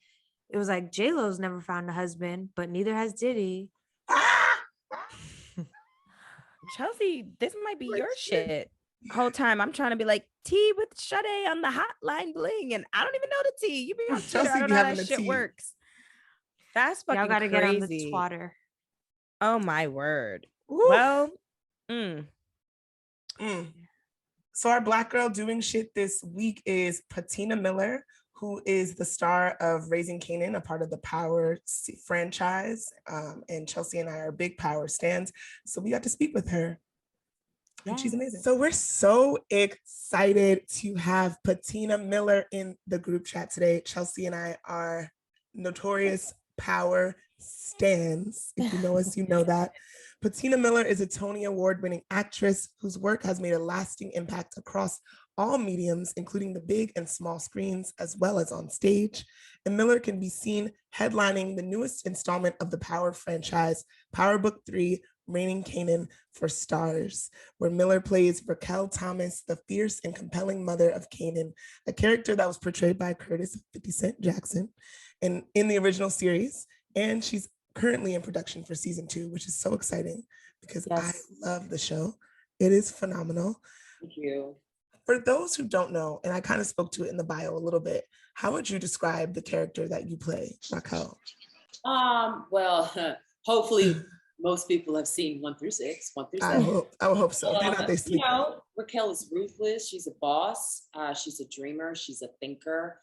B: J-Lo's never found a husband, but neither has Diddy.
C: Ah!
A: Chelsea, this might be
C: Like
A: your
C: shit.
A: shit. Whole time I'm trying to be like tea with Sade on the Hotline Bling, and I don't even know the tea. You be on Twitter.
C: Chelsea
A: I don't
C: be
A: know how
C: having
A: that
C: the
A: shit
C: tea.
A: works. That's fucking
B: Y'all gotta
A: crazy.
B: get on the twatter.
A: Oh my word.
C: Ooh.
A: Well,
C: Mm. So our Black girl doing shit this week is Patina Miller, who is the star of Raising Kanan, a part of the Power franchise. And Chelsea and I are big Power stans. So we got to speak with her. And she's amazing. So we're so excited to have Patina Miller in the group chat today. Chelsea and I are notorious Power stans. If you know us, you know that. Patina Miller is a Tony Award-winning actress whose work has made a lasting impact across all mediums, including the big and small screens, as well as on stage. And Miller can be seen headlining the newest installment of the Power franchise, Power Book 3, Reigning Kanan for Starz, where Miller plays Raquel Thomas, the fierce and compelling mother of Kanan, a character that was portrayed by Curtis 50 Cent Jackson in the original series. And she's currently in production for season 2, which is so exciting because I love the show. It is phenomenal.
D: Thank you.
C: For those who don't know, and I kind of spoke to it in the bio a little bit, how would you describe the character that you play, Raquel?
D: Well, hopefully most people have seen 1 through 6, 1 through 7.
C: I would hope so. If not, they
D: You
C: sleep.
D: know, Raquel is ruthless. She's a boss. She's a dreamer. She's a thinker.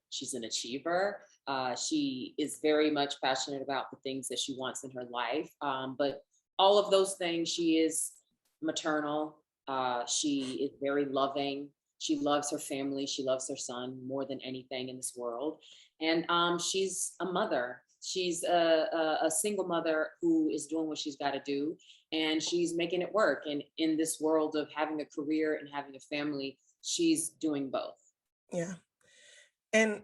D: She's an achiever. She is very much passionate about the things that she wants in her life. But all of those things, she is maternal. She is very loving. She loves her family. She loves her son more than anything in this world. And she's a mother. She's a single mother who is doing what she's got to do. And she's making it work. And in this world of having a career and having a family, she's doing both.
C: Yeah. And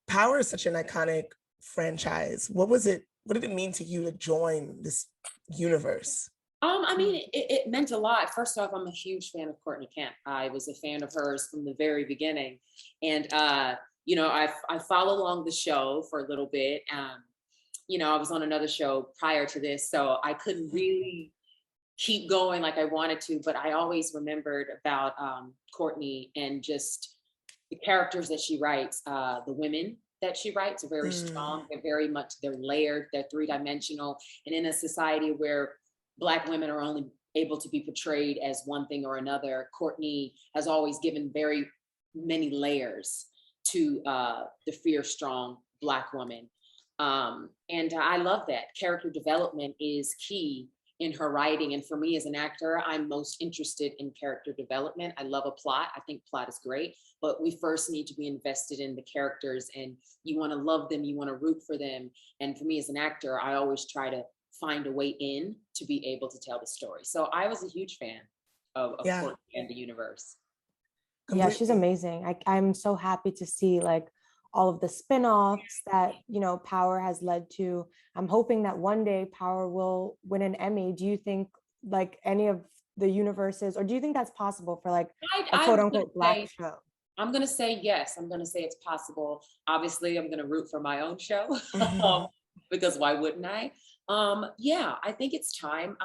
C: Power is such an iconic franchise. What did it mean to you to join this universe?
D: I mean, it meant a lot. First off, I'm a huge fan of Courtney Kemp. I was a fan of hers from the very beginning. And, you know, I follow along the show for a little bit. You know, I was on another show prior to this, so I couldn't really keep going like I wanted to, but I always remembered about Courtney and just the characters that she writes. The women that she writes are very strong. They're layered, they're 3-dimensional. And in a society where Black women are only able to be portrayed as one thing or another, Courtney has always given very many layers to the fierce, strong Black woman. And I love that. Character development is key in her writing. And for me as an actor, I'm most interested in character development. I love a plot. I think plot is great, but we first need to be invested in the characters, and you want to love them, you want to root for them. And for me as an actor, I always try to find a way in to be able to tell the story. So I was a huge fan of Courtney and the universe.
B: Yeah, she's amazing. I'm so happy to see like all of the spin-offs that, you know, Power has led to. I'm hoping that one day Power will win an Emmy. Do you think like any of the universes, or do you think that's possible for like a quote unquote Black show?
D: I'm going to say yes. I'm going to say it's possible. Obviously, I'm going to root for my own show because why wouldn't I? Yeah, I think it's time.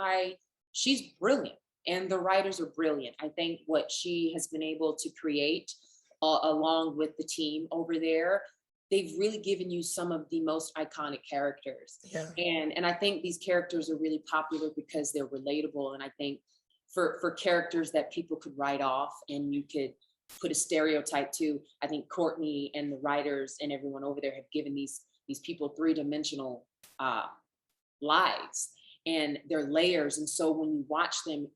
D: She's brilliant. and the writers are brilliant. I think what she has been able to create along with the team over there, they've really given you some of the most iconic characters.
C: Yeah.
D: And I think these characters are really popular because they're relatable. And I think for characters that people could write off and you could put a stereotype to, I think Courtney and the writers and everyone over there have given these people three-dimensional lives and their layers. And so when you watch them,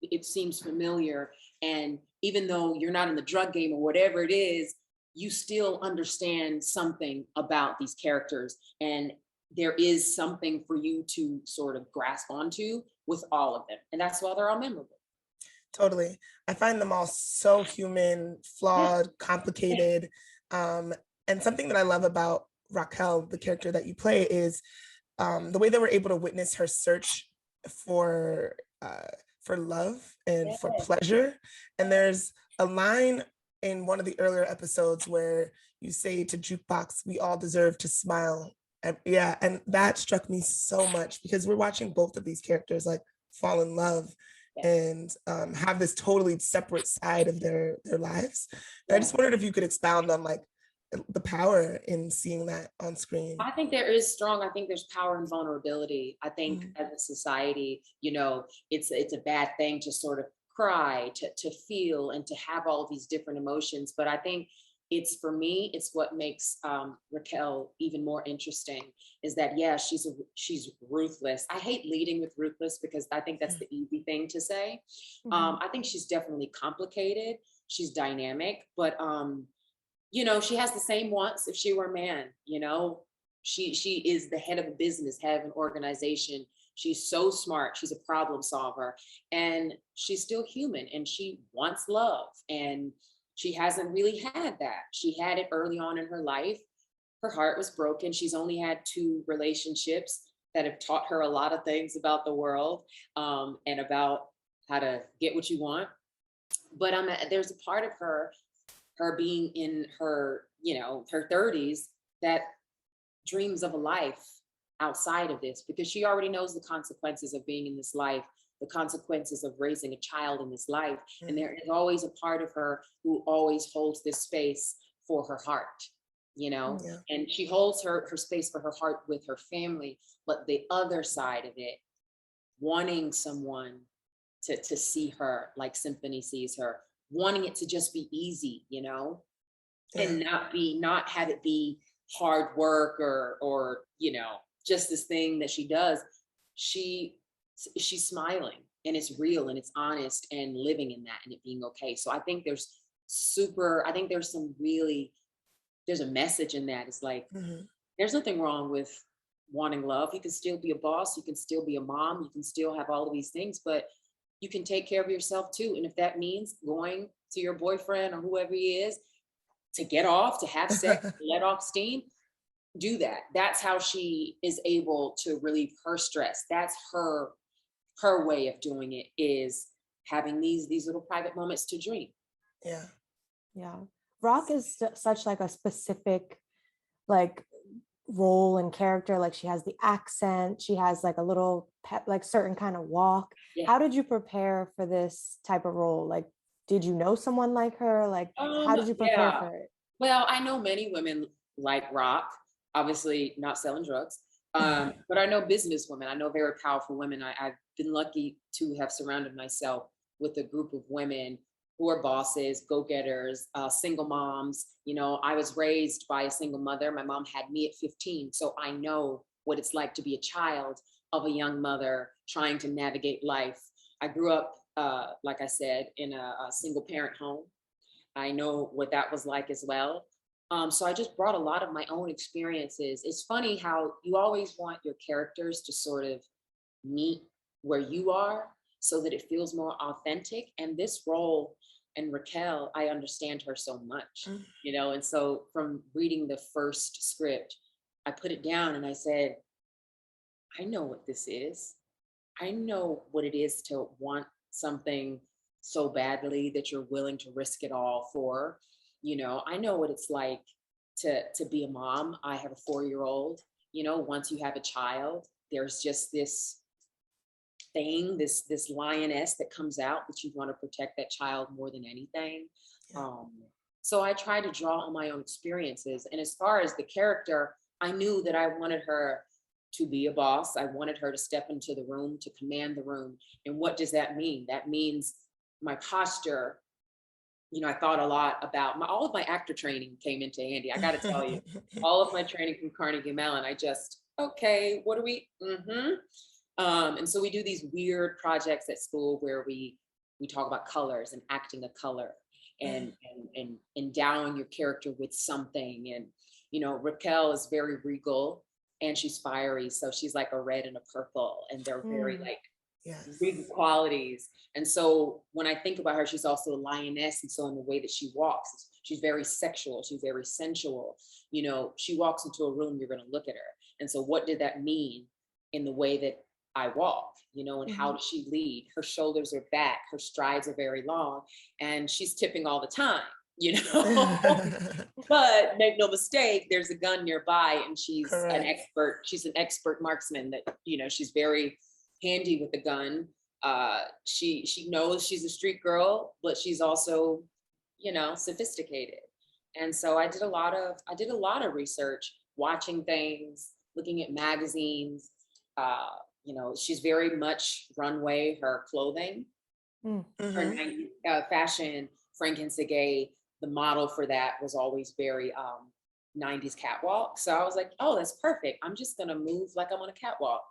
D: it seems familiar. And even though you're not in the drug game or whatever it is, you still understand something about these characters. And there is something for you to sort of grasp onto with all of them. And that's why they're all memorable.
C: Totally. I find them all so human, flawed, complicated. And something that I love about Raquel, the character that you play, is the way that we're able to witness her search for love and for pleasure. And there's a line in one of the earlier episodes where you say to Jukebox, "We all deserve to smile." And that struck me so much because we're watching both of these characters like fall in love and have this totally separate side of their lives. And I just wondered if you could expound on like the power in seeing that on screen.
D: I think there is strong. I think there's power in vulnerability. I think as a society, it's a bad thing to sort of cry, to feel, and to have all these different emotions. But I think for me, it's what makes Raquel even more interesting is that, she's ruthless. I hate leading with ruthless because I think that's the easy thing to say. I think she's definitely complicated. She's dynamic, but she has the same wants if she were a man. She is the head of a business, head of an organization. She's so smart. She's a problem solver, and she's still human, and she wants love, and she hasn't really had that. She had it early on in her life. Her heart was broken. She's only had 2 relationships that have taught her a lot of things about the world, and about how to get what you want. But there's a part of her being in her, her 30s that dreams of a life outside of this, because she already knows the consequences of being in this life, the consequences of raising a child in this life. And there is always a part of her who always holds this space for her heart, and she holds her space for her heart with her family. But the other side of it, wanting someone to see her like Symphony sees her, wanting it to just be easy, and not have it be hard work or just this thing that she does. She's smiling, and it's real, and it's honest, and living in that, and it being okay. So I think there's a message in that. It's like, there's nothing wrong with wanting love. You can still be a boss, you can still be a mom, you can still have all of these things, but you can take care of yourself too. And if that means going to your boyfriend or whoever he is to get off, to have sex, let off steam, do that. That's how she is able to relieve her stress. That's her way of doing it, is having these little private moments to dream.
B: Yeah. Rock is such like a specific like role and character. Like she has the accent, she has like a little like certain kind of walk. How did you prepare for this type of role? Like, did you know someone like her? Like, how did you prepare for it?
D: Well, I know many women like Rock, obviously not selling drugs, but I know businesswomen. I know very powerful women. I've been lucky to have surrounded myself with a group of women who are bosses, go-getters, single moms. I was raised by a single mother. My mom had me at 15. So I know what it's like to be a child of a young mother trying to navigate life. I grew up, like I said, in a single parent home. I know what that was like as well. So I just brought a lot of my own experiences. It's funny how you always want your characters to sort of meet where you are so that it feels more authentic. And this role, and Raquel, I understand her so much, and so from reading the first script, I put it down and I said, I know what this is. I know what it is to want something so badly that you're willing to risk it all for. I know what it's like to be a mom. I have a 4-year-old. Once you have a child, there's just this thing, this lioness that comes out, that you want to protect that child more than anything. So I tried to draw on my own experiences. And as far as the character, I knew that I wanted her to be a boss. I wanted her to step into the room, to command the room. And what does that mean? That means my posture. You know, I thought a lot about all of my actor training came into handy. I got to tell you, all of my training from Carnegie Mellon, okay, what do we, and so we do these weird projects at school where we talk about colors and acting a color and endowing your character with something. And, you know, Raquel is very regal and she's fiery. So she's like a red and a purple, and they're very like big qualities. And so when I think about her, she's also a lioness. And so in the way that she walks, she's very sexual. She's very sensual. You know, she walks into a room, you're going to look at her. And so what did that mean in the way that I walk, you know, and how does she lead? Her shoulders are back, her strides are very long, and she's tipping all the time, you know. But make no mistake, there's a gun nearby, and she's an expert marksman. That, you know, she's very handy with the gun. She knows she's a street girl, but she's also, you know, sophisticated. And so I did a lot of research, watching things, looking at magazines. You know, she's very much runway, her clothing, her fashion. Frank and Segay, the model for that, was always very 90s catwalk. So I was like, oh, that's perfect. I'm just gonna move like I'm on a catwalk.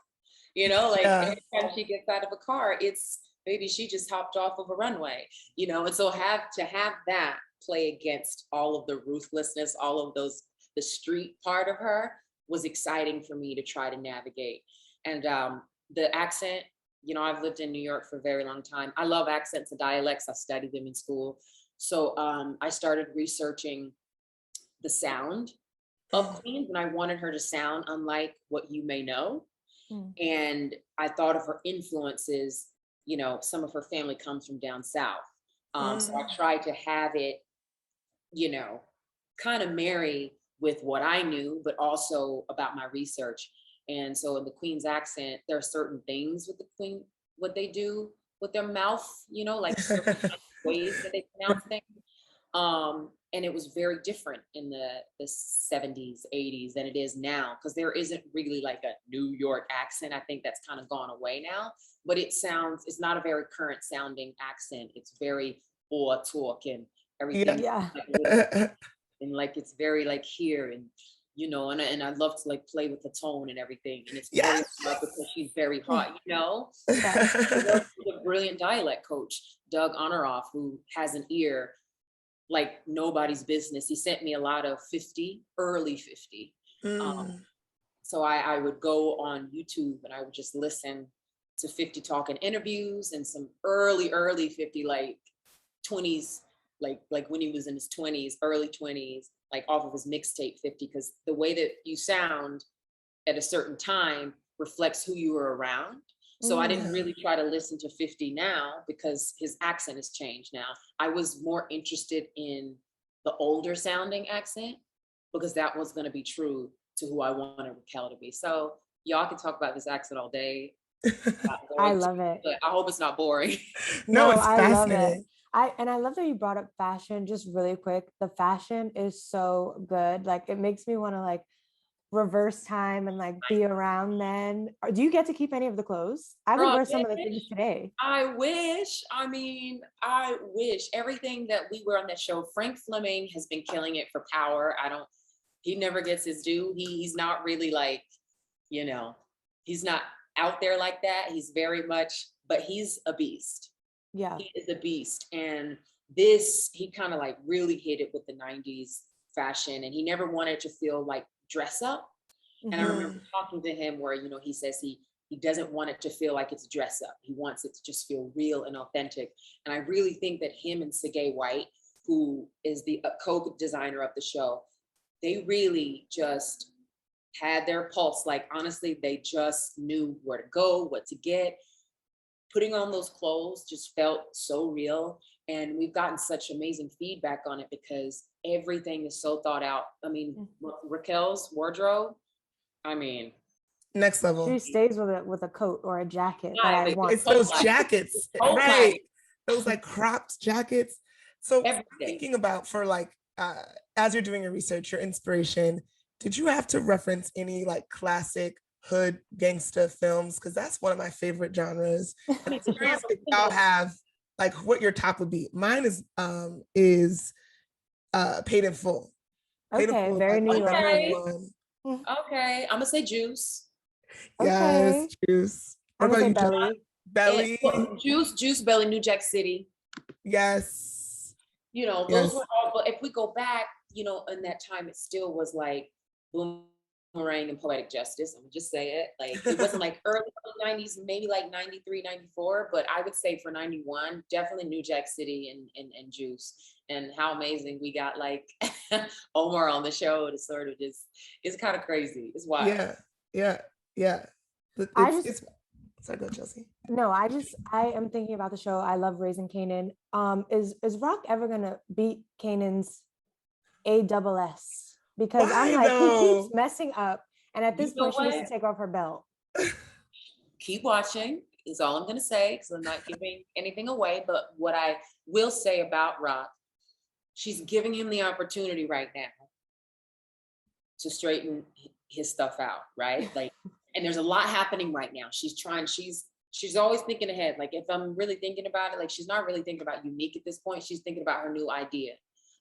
D: You know, like every time she gets out of a car, it's maybe she just hopped off of a runway, you know. And so have that play against all of the ruthlessness, all of the street part of her was exciting for me to try to navigate. And the accent, you know, I've lived in New York for a very long time. I love accents and dialects. I studied them in school. So I started researching the sound of Queens, and I wanted her to sound unlike what you may know. And I thought of her influences. You know, some of her family comes from down south. So I tried to have it, you know, kind of marry with what I knew, but also about my research. And so in the Queen's accent, there are certain things with the Queen, what they do with their mouth, you know, like certain ways that they pronounce things. And it was very different in the 70s, 80s than it is now, because there isn't really like a New York accent. I think that's kind of gone away now, but it's not a very current sounding accent. It's very talk and everything. And like, it's very like here, and, you know, and I love to like play with the tone and everything. And it's very hard because she's very hot, you know. A brilliant dialect coach, Doug Honoroff, who has an ear like nobody's business. He sent me a lot of early 50. So I would go on YouTube and I would just listen to 50 talking interviews and some early 50, like 20s, like when he was in his 20s, early 20s, like off of his mixtape 50, because the way that you sound at a certain time reflects who you were around. So I didn't really try to listen to 50 now because his accent has changed now. I was more interested in the older sounding accent because that was going to be true to who I wanted Raquel to be. So y'all can talk about this accent all day.
B: I love it.
D: But I hope it's not boring.
C: No, it's
B: I
C: fascinating.
B: love it. I love that you brought up fashion just really quick. The fashion is so good. Like, it makes me want to like reverse time and like be around then. Do you get to keep any of the clothes? I would wear some of the things today.
D: I wish. I mean, I wish. Everything that we wear on that show, Frank Fleming has been killing it for Power. He never gets his due. He's not really like, you know, he's not out there like that. He's very much, but he's a beast.
B: Yeah.
D: He is a beast. And this, he kind of like really hit it with the 90s fashion, and he never wanted to feel like dress up. And I remember talking to him where, you know, he says he doesn't want it to feel like it's dress up. He wants it to just feel real and authentic. And I really think that him and Segay White, who is the co-designer of the show, they really just had their pulse. Like, honestly, they just knew where to go, what to get. Putting on those clothes just felt so real. And we've gotten such amazing feedback on it because everything is so thought out. I mean, Raquel's wardrobe, I mean,
C: Next level.
B: She stays with a coat or a jacket that I
D: Right,
B: want.
C: It's those jackets,
D: Oh,
C: right?
D: my.
C: Those like cropped jackets. So
D: Every day.
C: thinking about for like as you're doing your research, your inspiration, did you have to reference any like classic hood gangsta films? Because that's one of my favorite genres. And I'm curious if y'all have like what your top would be. Mine is Paid in Full. Paid in
B: Okay,
C: Full is
B: very
C: like
B: New
C: my
B: York.
C: number
D: Okay.
C: one.
D: Okay, I'm gonna say Juice.
C: Yes,
B: Okay.
C: Juice. What
B: I'm gonna
C: about
B: say
C: you,
B: Belly.
C: John? Belly.
D: Juice, Belly, New Jack City.
C: Yes.
D: You know,
C: Yes.
D: those were all, but if we go back, you know, in that time, it still was like Boomerang and Poetic Justice. I'm gonna just say it. Like, it wasn't like early 90s, maybe like 93, 94, but I would say for 91, definitely New Jack City and Juice. And how amazing we got like Omar on the show to sort of just, it's kind of crazy. It's wild.
C: Yeah. But
B: I
C: it's,
B: just-
C: it's sorry, go Chelsea.
B: No, I am thinking about the show. I love Raising Kanan. Is Rock ever gonna beat Kanan's ASS? Because I'm
C: Why,
B: like, he
C: though?
B: keeps messing up, and at this
D: You know
B: point, she needs
D: what?
B: to take off her belt.
D: Keep watching is all I'm going to say, because I'm not giving anything away. But what I will say about Rock, she's giving him the opportunity right now to straighten his stuff out, right? Like, and there's a lot happening right now. She's always thinking ahead. Like, if I'm really thinking about it, like, she's not really thinking about Unique at this point. She's thinking about her new idea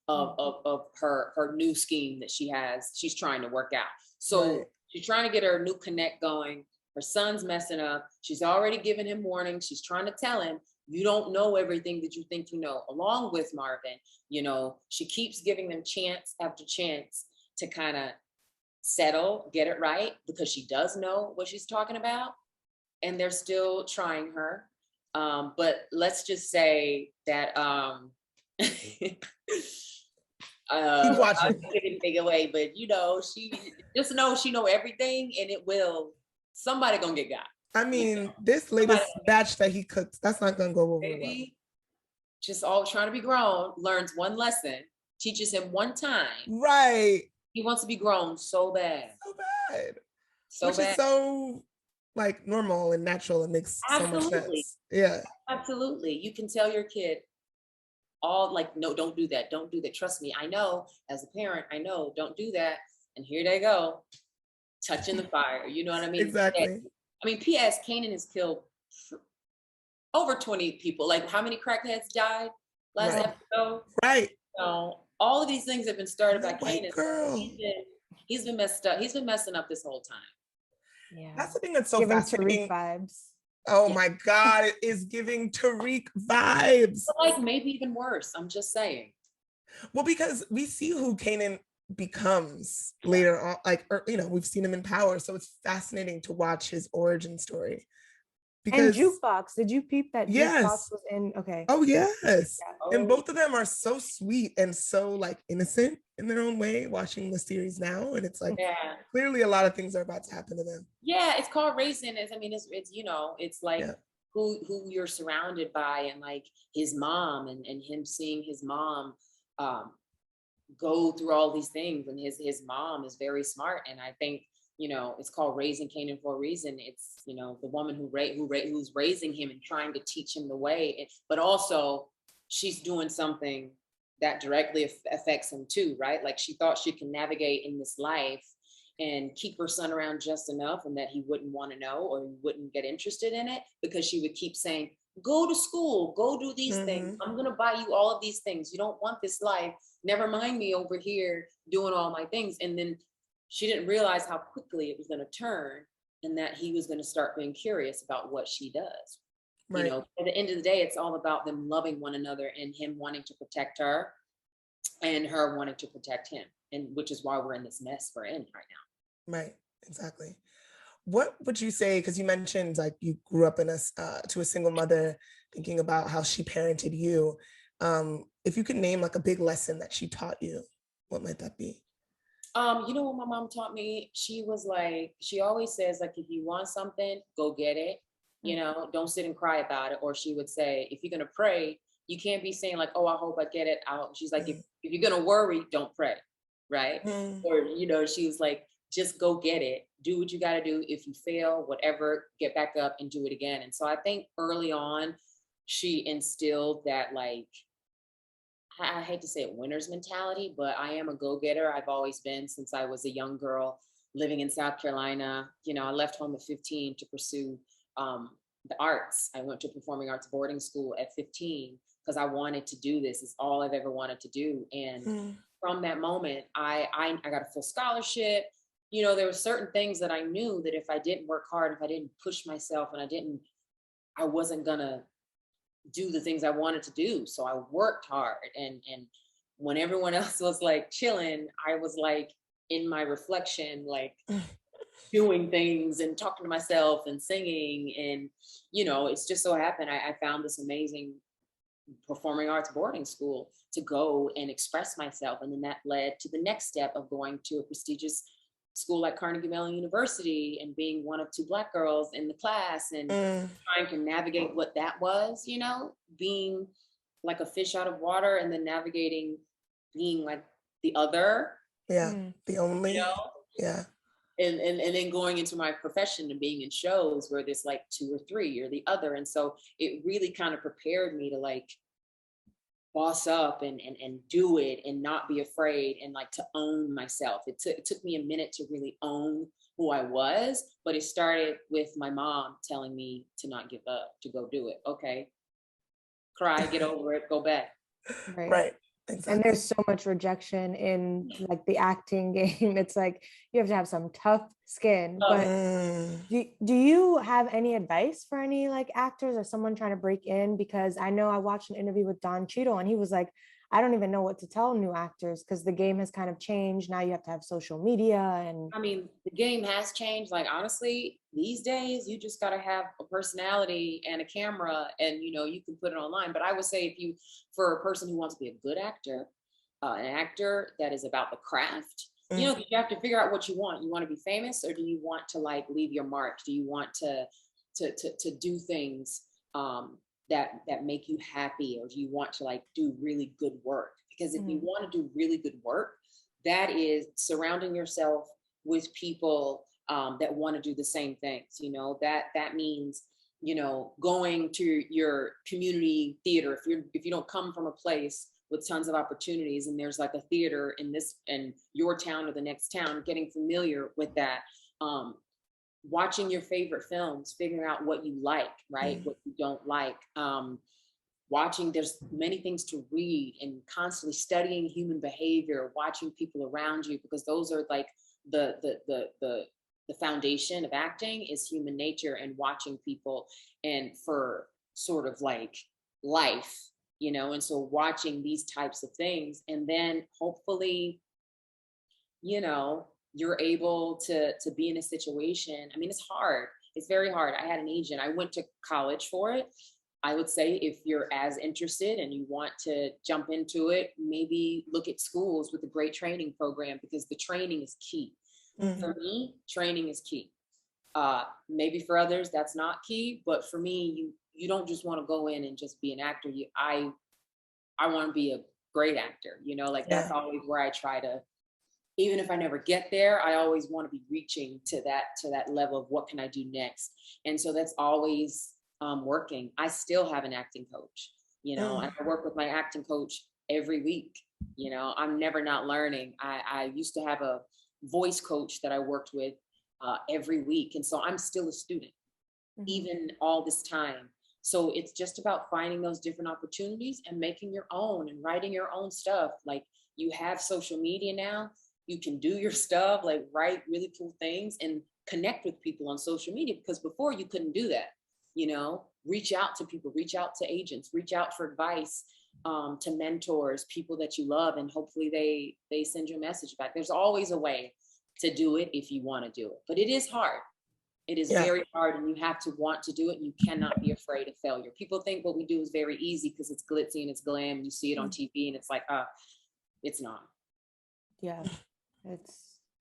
D: of her new scheme that she's trying to work out. So
C: Right.
D: she's trying to get her new connect going. Her son's messing up. She's already given him warnings. She's trying to tell him, you don't know everything that you think you know. Along with Marvin, you know, she keeps giving them chance after chance to kind of settle, get it right, because she does know what she's talking about, and they're still trying her. But let's just say that
C: Keep watching.
D: I'm not giving anything away, but you know, she just knows she know everything, and it will, somebody gonna get got.
C: I mean, this latest batch that he cooked, that's not gonna go over well.
D: Maybe just all trying to be grown, learns one lesson, teaches him one time.
C: Right.
D: He wants to be grown so bad.
C: So bad.
D: So
C: Which
D: bad.
C: is so like normal and natural. It makes so much sense. Yeah.
D: Absolutely. You can tell your kid all like, no, don't do that. Don't do that. Trust me. I know as a parent, I know, don't do that. And here they go, touching the fire. You know what I mean?
C: Exactly.
D: I mean, P.S. Kanan has killed over 20 people. Like, how many crackheads died last
C: Right.
D: episode?
C: Right.
D: So all of these things have been started by
C: White
D: Kanan.
C: girl.
D: He's been messed up. He's been messing up this whole time.
B: Yeah,
C: That's the thing that's so
B: giving
C: fascinating.
B: Tariq vibes.
C: Oh
D: Yeah.
C: my God, it is giving Tariq vibes.
D: But like maybe even worse. I'm just saying.
C: Well, because we see who Kanan becomes later on, like, or, you know, we've seen him in Power. So it's fascinating to watch his origin story.
B: And Jukebox, did you peep that
C: Yes.
B: Jukebox was in? Okay.
C: Oh, yes.
B: Yeah.
C: And both of them are so sweet and so like innocent in their own way, watching the series now. And it's like,
D: Yeah.
C: clearly a lot of things are about to happen to them.
D: Yeah, it's called raising. It's you know, it's like
C: Yeah.
D: who you're surrounded by, and like his mom and him seeing his mom go through all these things, and his mom is very smart. And I think, you know, it's called Raising Kanan for a reason. It's, you know, the woman who's raising him and trying to teach him the way, but also she's doing something that directly affects him too, right? Like, she thought she can navigate in this life and keep her son around just enough, and that he wouldn't want to know, or he wouldn't get interested in it, because she would keep saying, go to school, go do these things. I'm going to buy you all of these things. You don't want this life. Never mind me over here doing all my things. And then she didn't realize how quickly it was going to turn, and that he was going to start being curious about what she does.
C: Right.
D: You know, at the end of the day, it's all about them loving one another, and him wanting to protect her and her wanting to protect him. And which is why we're in this mess we're in right now.
C: Right. Exactly. What would you say, because you mentioned like you grew up in to a single mother, thinking about how she parented you. If you could name like a big lesson that she taught you, what might that be?
D: You know what my mom taught me? She was like, she always says, like, if you want something, go get it. You know, don't sit and cry about it. Or she would say, if you're going to pray, you can't be saying like, oh, I hope I get it out. She's like, if you're going to worry, don't pray. Right. Or, you know, she was like, just go get it, do what you got to do. If you fail, whatever, get back up and do it again. And so I think early on, she instilled that, like, I hate to say it, winner's mentality, but I am a go-getter. I've always been since I was a young girl living in South Carolina. You know, I left home at 15 to pursue the arts. I went to performing arts boarding school at 15 because I wanted to do this. It's all I've ever wanted to do. And from that moment, I got a full scholarship. You know, there were certain things that I knew that if I didn't work hard, if I didn't push myself, and I wasn't gonna do the things I wanted to do. So I worked hard. And when everyone else was like chilling, I was like in my reflection, like doing things and talking to myself and singing. And, you know, it's just so happened I found this amazing performing arts boarding school to go and express myself. And then that led to the next step of going to a prestigious school like Carnegie Mellon University and being one of 2 Black girls in the class and trying to navigate what that was, you know, being like a fish out of water and then navigating being like the other.
C: Yeah, the only.
D: You know?
C: Yeah.
D: And then going into my profession and being in shows where there's like 2 or 3, you're the other. And so it really kind of prepared me to like boss up and do it and not be afraid and like to own myself. It took me a minute to really own who I was, but it started with my mom telling me to not give up, to go do it. Okay, cry, get over it, go back.
C: Right. Exactly.
B: And there's so much rejection in like the acting game. It's like you have to have some tough skin. But do you have any advice for any like actors or someone trying to break in? Because I know I watched an interview with Don Cheadle and he was like, I don't even know what to tell new actors because the game has kind of changed. Now you have to have social media and
D: I mean, the game has changed. Like, honestly, these days you just got to have a personality and a camera and, you know, you can put it online. But I would say for a person who wants to be a good actor, an actor that is about the craft, you know, you have to figure out what you want. You want to be famous or do you want to like leave your mark? Do you want to do things that make you happy, or do you want to like do really good work? Because if you want to do really good work, that is surrounding yourself with people that want to do the same things. You know, that means, you know, going to your community theater. If you don't come from a place with tons of opportunities and there's like a theater in your town or the next town, getting familiar with that. Watching your favorite films, figuring out what you like, right? What you don't like. There's many things to read and constantly studying human behavior, watching people around you, because those are like the foundation of acting is human nature and watching people and for sort of like life, you know? And so watching these types of things and then hopefully, you know, you're able to be in a situation. I mean, it's hard. It's very hard. I had an agent. I went to college for it. I would say if you're as interested and you want to jump into it, maybe look at schools with a great training program because the training is key. For me, training is key. Maybe for others, that's not key. But for me, you don't just want to go in and just be an actor. I want to be a great actor. You know, like that's always where I try to. Even if I never get there, I always want to be reaching to that level of what can I do next. And so that's always working. I still have an acting coach, you know, and I work with my acting coach every week. You know, I'm never not learning. I used to have a voice coach that I worked with every week. And so I'm still a student, even all this time. So it's just about finding those different opportunities and making your own and writing your own stuff. Like you have social media now. You can do your stuff, like write really cool things and connect with people on social media, because before you couldn't do that, you know, reach out to people, reach out to agents, reach out for advice, to mentors, people that you love, and hopefully they send you a message back. There's always a way to do it if you want to do it, but it is hard. It is very hard, and you have to want to do it, and you cannot be afraid of failure. People think what we do is very easy because it's glitzy and it's glam, and you see it on TV, and it's like, it's not.
B: Yeah.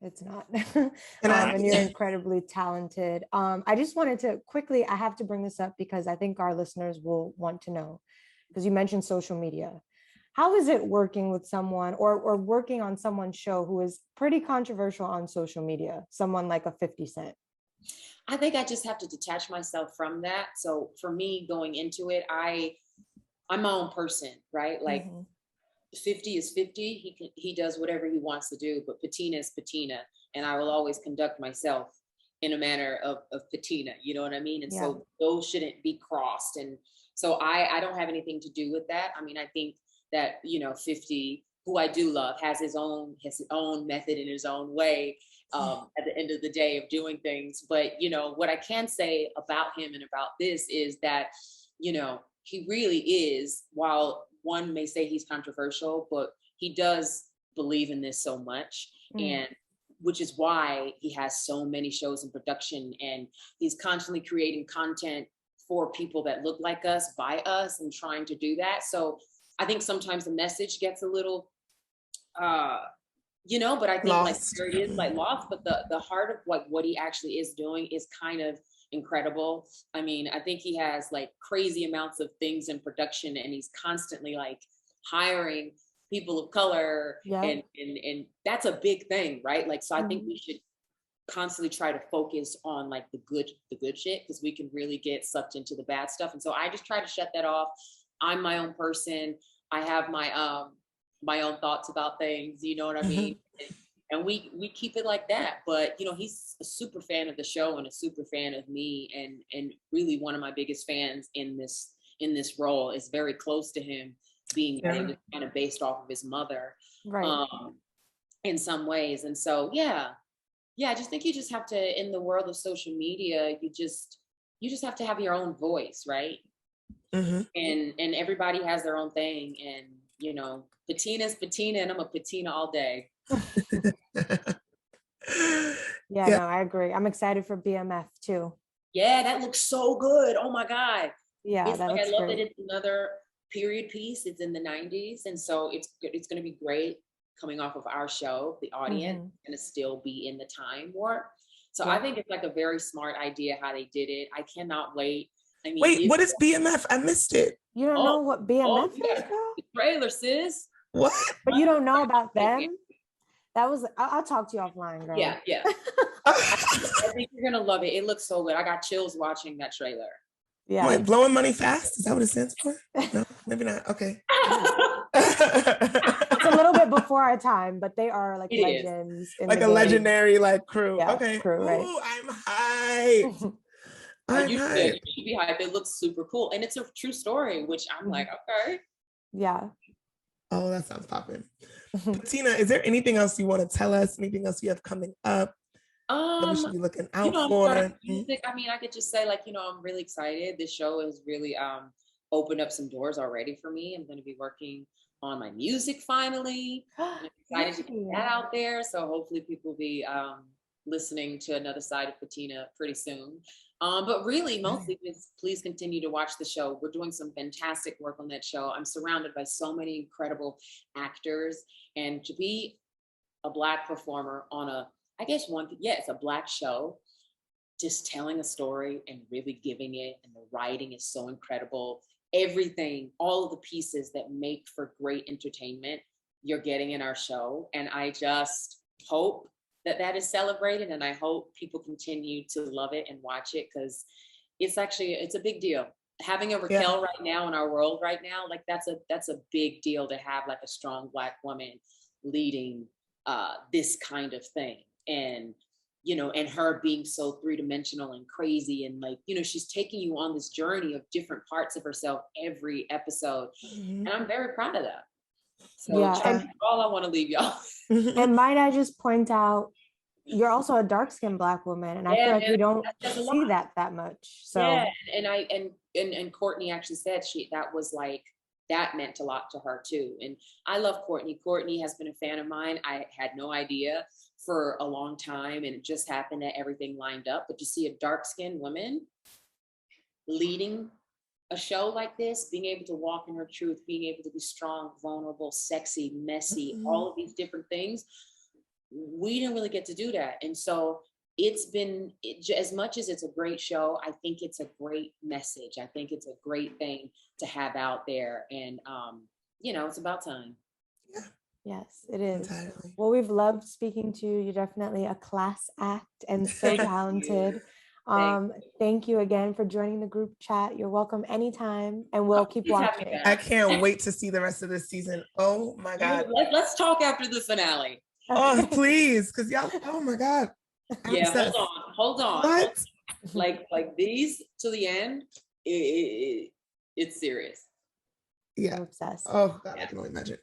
B: It's not. And you're incredibly talented. I just wanted to quickly, I have to bring this up because I think our listeners will want to know, because you mentioned social media. how is it working with someone or working on someone's show who is pretty controversial on social media, someone like a 50 Cent?
D: I think I just have to detach myself from that. So for me going into it, I'm my own person, right? Like 50 is 50. He does whatever he wants to do, but Patina is Patina. And I will always conduct myself in a manner of Patina, you know what I mean? And so those shouldn't be crossed. And so I don't have anything to do with that. I mean, I think that, 50, who I do love, has his own method in his own way at the end of the day of doing things. But, what I can say about him and about this is that, he really is, while one may say he's controversial, but he does believe in this so much. And which is why he has so many shows in production, and he's constantly creating content for people that look like us, by us, and trying to do that. So I think sometimes the message gets a little, but I think
C: lost.
D: Like there it is, like lost, but the heart of like what he actually is doing is kind of incredible. I mean, I think he has like crazy amounts of things in production, and he's constantly like hiring people of color, and that's a big thing, right? Like, so I think we should constantly try to focus on like the good shit, because we can really get sucked into the bad stuff. And so I just try to shut that off. I'm my own person. I have my my own thoughts about things, you know what I mean? And we keep it like that. But he's a super fan of the show and a super fan of me, and really one of my biggest fans in this role. Is very close to him, being kind of based off of his mother, right? In some ways. And so I just think you just have to, in the world of social media, you just have to have your own voice, right? And everybody has their own thing, and Patina's Patina, and I'm a Patina all day.
B: No, I agree. I'm excited for BMF too.
D: Yeah, that looks so good. Oh my God.
B: Yeah,
D: it's
B: that
D: like,
B: looks
D: I love
B: great.
D: that it's another period piece. It's in the 90s, and so it's going to be great coming off of our show. The audience is going to still be in the time warp. So I think it's like a very smart idea how they did it. I cannot wait. I mean,
C: wait, what is BMF? I missed it.
B: You don't know what BMF is, girl?
D: The trailer, sis.
C: What?
B: But you don't know about them? That was, I'll talk to you offline, girl.
D: Yeah. I think you're going to love it. It looks so good. I got chills watching that trailer.
B: Yeah.
C: Wait, blowing money fast? Is that what it stands for? No, maybe not. Okay.
B: It's a little bit before our time, but they are like legends.
C: Like a legendary like crew.
B: Yeah,
C: okay.
B: crew, right?
C: Ooh, I'm hyped.
D: You should be hyped. It looks super cool. And it's a true story, which I'm like, okay.
B: Yeah.
C: Oh, that sounds popping. Patina, is there anything else you want to tell us? Anything else you have coming up that we should be looking out for?
D: Music. I mean, I could just say, like, I'm really excited. This show has really opened up some doors already for me. I'm going to be working on my music finally. I'm excited to get that out there. So hopefully people will be listening to another side of Patina pretty soon. But really, mostly just please continue to watch the show. We're doing some fantastic work on that show. I'm surrounded by so many incredible actors, and to be a Black performer on it's a Black show, just telling a story and really giving it, and the writing is so incredible. Everything, all of the pieces that make for great entertainment, you're getting in our show. And I just hope that is celebrated, and I hope people continue to love it and watch it, because it's a big deal. Having a Raquel right now in our world right now, like that's a big deal, to have like a strong Black woman leading this kind of thing. And and her being so three-dimensional and crazy, and like she's taking you on this journey of different parts of herself every episode, and I'm very proud of that. So that's all I want to leave y'all.
B: And might I just point out, you're also a dark-skinned Black woman, and I feel like we don't see that much. So
D: and Courtney actually said that meant a lot to her too. And I love Courtney. Courtney has been a fan of mine. I had no idea for a long time, and it just happened that everything lined up. But to see a dark-skinned woman leading a show like this, being able to walk in her truth, being able to be strong, vulnerable, sexy, messy, all of these different things, we didn't really get to do that. And so it's been, as much as it's a great show, I think it's a great message. I think it's a great thing to have out there. And it's about time.
B: Yes, it is.
C: Entirely.
B: Well, we've loved speaking to you. You're definitely a class act and so
C: Thank you.
B: talented.
D: Thank
B: Thank you again for joining the group chat. You're welcome anytime, and we'll keep
D: Please have me
B: watching.
D: back.
C: I can't wait to see the rest of this season. Oh my God.
D: Let's talk after the finale.
C: Oh, please. Because y'all, oh my God. I'm
D: Yeah,
C: obsessed.
D: hold on.
C: What?
D: Like these to the end, it's serious.
C: Yeah.
B: I'm obsessed.
C: Oh God, I can only imagine.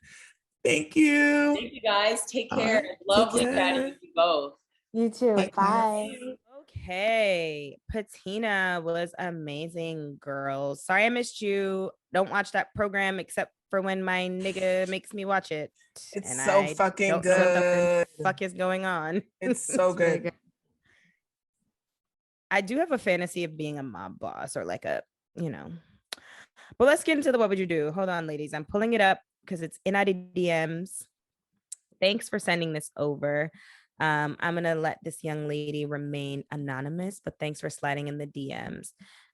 C: Thank you.
D: Thank you guys. Take
C: All
D: care.
C: right,
D: Lovely
C: take
D: chatting
C: care.
D: with you both.
B: You too.
C: Likewise.
B: Bye.
A: Okay. Patina was amazing, girls. Sorry I missed you. Don't watch that program except for when my nigga makes me watch it.
C: It's
A: and
C: so
A: I
C: fucking
A: don't know what the
C: good.
A: fuck is going on.
C: It's so
B: really
C: good.
A: I do have a fantasy of being a mob boss or like a, but let's get into the what would you do. Hold on, ladies. I'm pulling it up because it's in IDMs. Thanks for sending this over. I'm gonna let this young lady remain anonymous, but thanks for sliding in the DMs.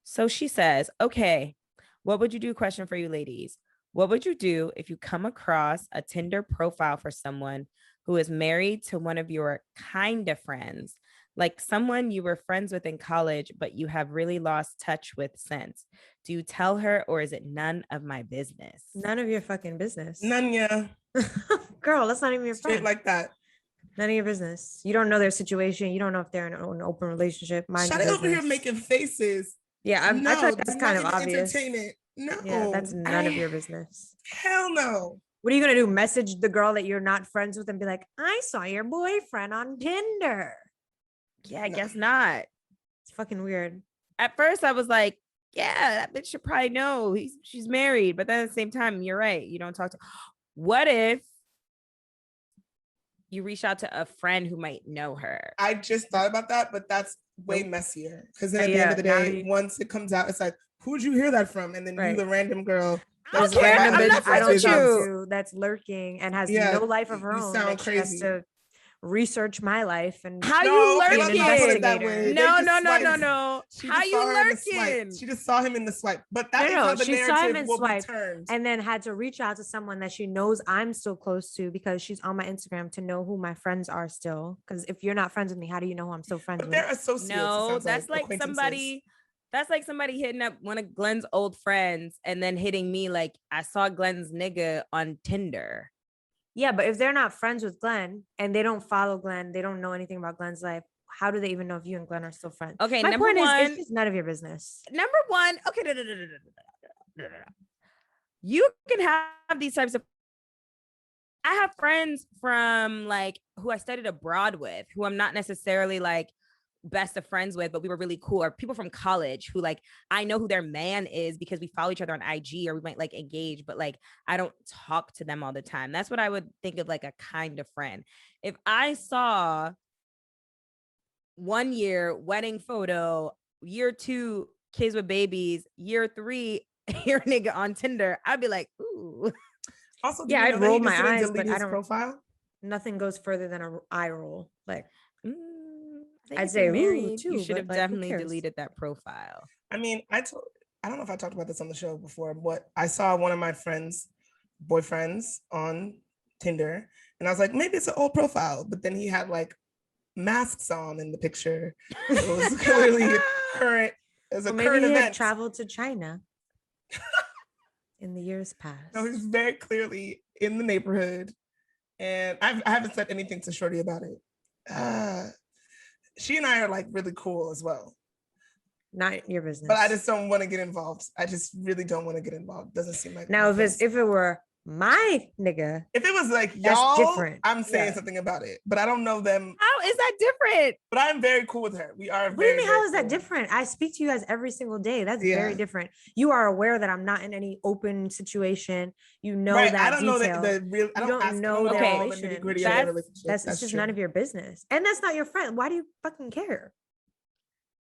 A: So she says, okay, what would you do? Question for you ladies. What would you do if you come across a Tinder profile for someone who is married to one of your kind of friends, like someone you were friends with in college, but you have really lost touch with since? Do you tell her, or is it none of my business?
B: None of your fucking business.
C: None, yeah.
B: Girl, that's not even your
C: Straight
B: friend.
C: like that.
B: None of your business. You don't know their situation. You don't know if they're in an open relationship. Mind
C: Shut
B: your
C: it over here
B: business.
C: making faces.
B: Yeah, I
C: No,
B: feel like that's
C: do
B: kind
C: not
B: of
C: even
B: obvious.
C: entertain it. No.
B: Yeah, that's none of your business.
C: Hell no.
B: What are you gonna do? Message the girl that you're not friends with and be like, I saw your boyfriend on Tinder.
A: Yeah, I
C: No.
A: guess not.
B: It's fucking weird.
A: At first I was like, yeah, that bitch should probably know she's married. But then at the same time, you're right. You don't talk to. What if you reach out to a friend who might know her?
C: I just thought about that, but that's way
B: Nope.
C: messier. Because then at the
B: Yeah,
C: end of the
B: now
C: day, once it comes out, it's like, who'd you hear that from? And then
B: Right.
C: you, the random girl.
A: I don't
C: that's
A: care.
C: like,
A: I'm
C: my
A: not
C: other
A: friends
B: I
A: with
B: don't
C: business.
A: you.
B: talk to that's lurking and has
C: Yeah,
B: no life of her
C: you
B: own.
C: sound
B: that she has
C: crazy.
B: to research my life and
A: How
C: No,
A: you
C: it
A: lurking?
C: doesn't put it that way. They
A: No,
C: just
A: no, no, no,
C: swiped.
A: no.
C: She
A: How
C: just saw
A: you
C: her in the swipe.
A: lurking?
C: She just saw him in the swipe. But that is how the
B: she saw him
C: narrative
B: in
C: will be
B: swipe
C: turned.
B: and then had to reach out to someone that she knows I'm still close to because she's on my Instagram to know who my friends are still. Because if you're not friends with me, how do you know who I'm still friends
C: But
B: with?
C: they're associates. it
A: No,
C: sounds
A: that's like
C: acquaintances.
A: somebody. That's like somebody hitting up one of Glenn's old friends and then hitting me like, I saw Glenn's nigga on Tinder.
B: Yeah, but if they're not friends with Glenn and they don't follow Glenn, they don't know anything about Glenn's life. How do they even know if you and Glenn are still friends?
A: Okay,
B: My
A: number
B: point is,
A: one-
B: it's just none of your business.
A: Number one, okay, you can have these types of. I have friends from like who I studied abroad with, who I'm not necessarily like best of friends with, but we were really cool. Or people from college who like I know who their man is because we follow each other on IG or we might like engage, but like I don't talk to them all the time. That's what I would think of like a kind of friend. If I saw 1 year wedding photo, year 2 kids with babies, year 3 your nigga on Tinder, I'd be like, ooh.
C: Also,
B: Yeah,
C: I'd
B: I'd roll my
C: didn't
B: eyes,
C: delete
B: but I
C: his
B: don't-
C: profile.
B: Nothing goes further than an eye roll. Like,
A: I think
B: I'd
A: if
B: say,
A: you're
B: ooh,
A: married,
B: too,
A: you should
B: but,
A: have
B: like, who
A: definitely
B: cares?
A: deleted that profile.
C: I mean, I don't know if I talked about this on the show before, but I saw one of my friends' boyfriends on Tinder, and I was like, maybe it's an old profile, but then he had like masks on in the picture. It was clearly current. It was a
B: or maybe
C: current
B: he had
C: event.
B: traveled to China in the years past.
C: No, he's very clearly in the neighborhood, and I haven't said anything to Shorty about it. She and I are like really cool as well,
B: Not your business.
C: but I just don't want to get involved. I just really don't want to get involved. Doesn't seem like
B: now
C: my
B: if
C: place.
B: it were my nigga,
C: If it was like
B: That's
C: y'all,
B: different.
C: I'm saying
B: Yeah.
C: something about it, but I don't know them.
A: How is that different?
C: But I'm very cool with her. We are.
B: what do you mean? How
C: very
B: is that
C: cool.
B: different? I speak to you guys every single day. That's
C: Yeah.
B: very different. You are aware that I'm not in any open situation. You know
C: Right,
B: that
C: I don't know
B: detail.
C: that the real. I
B: You
C: don't
B: don't
C: ask
B: know
C: them
A: their
C: all the
B: relation.
C: nitty-gritty of their
A: That's-
C: relationship.
B: That's it's just
C: true.
B: none of your business. And that's not your friend. Why do you fucking care?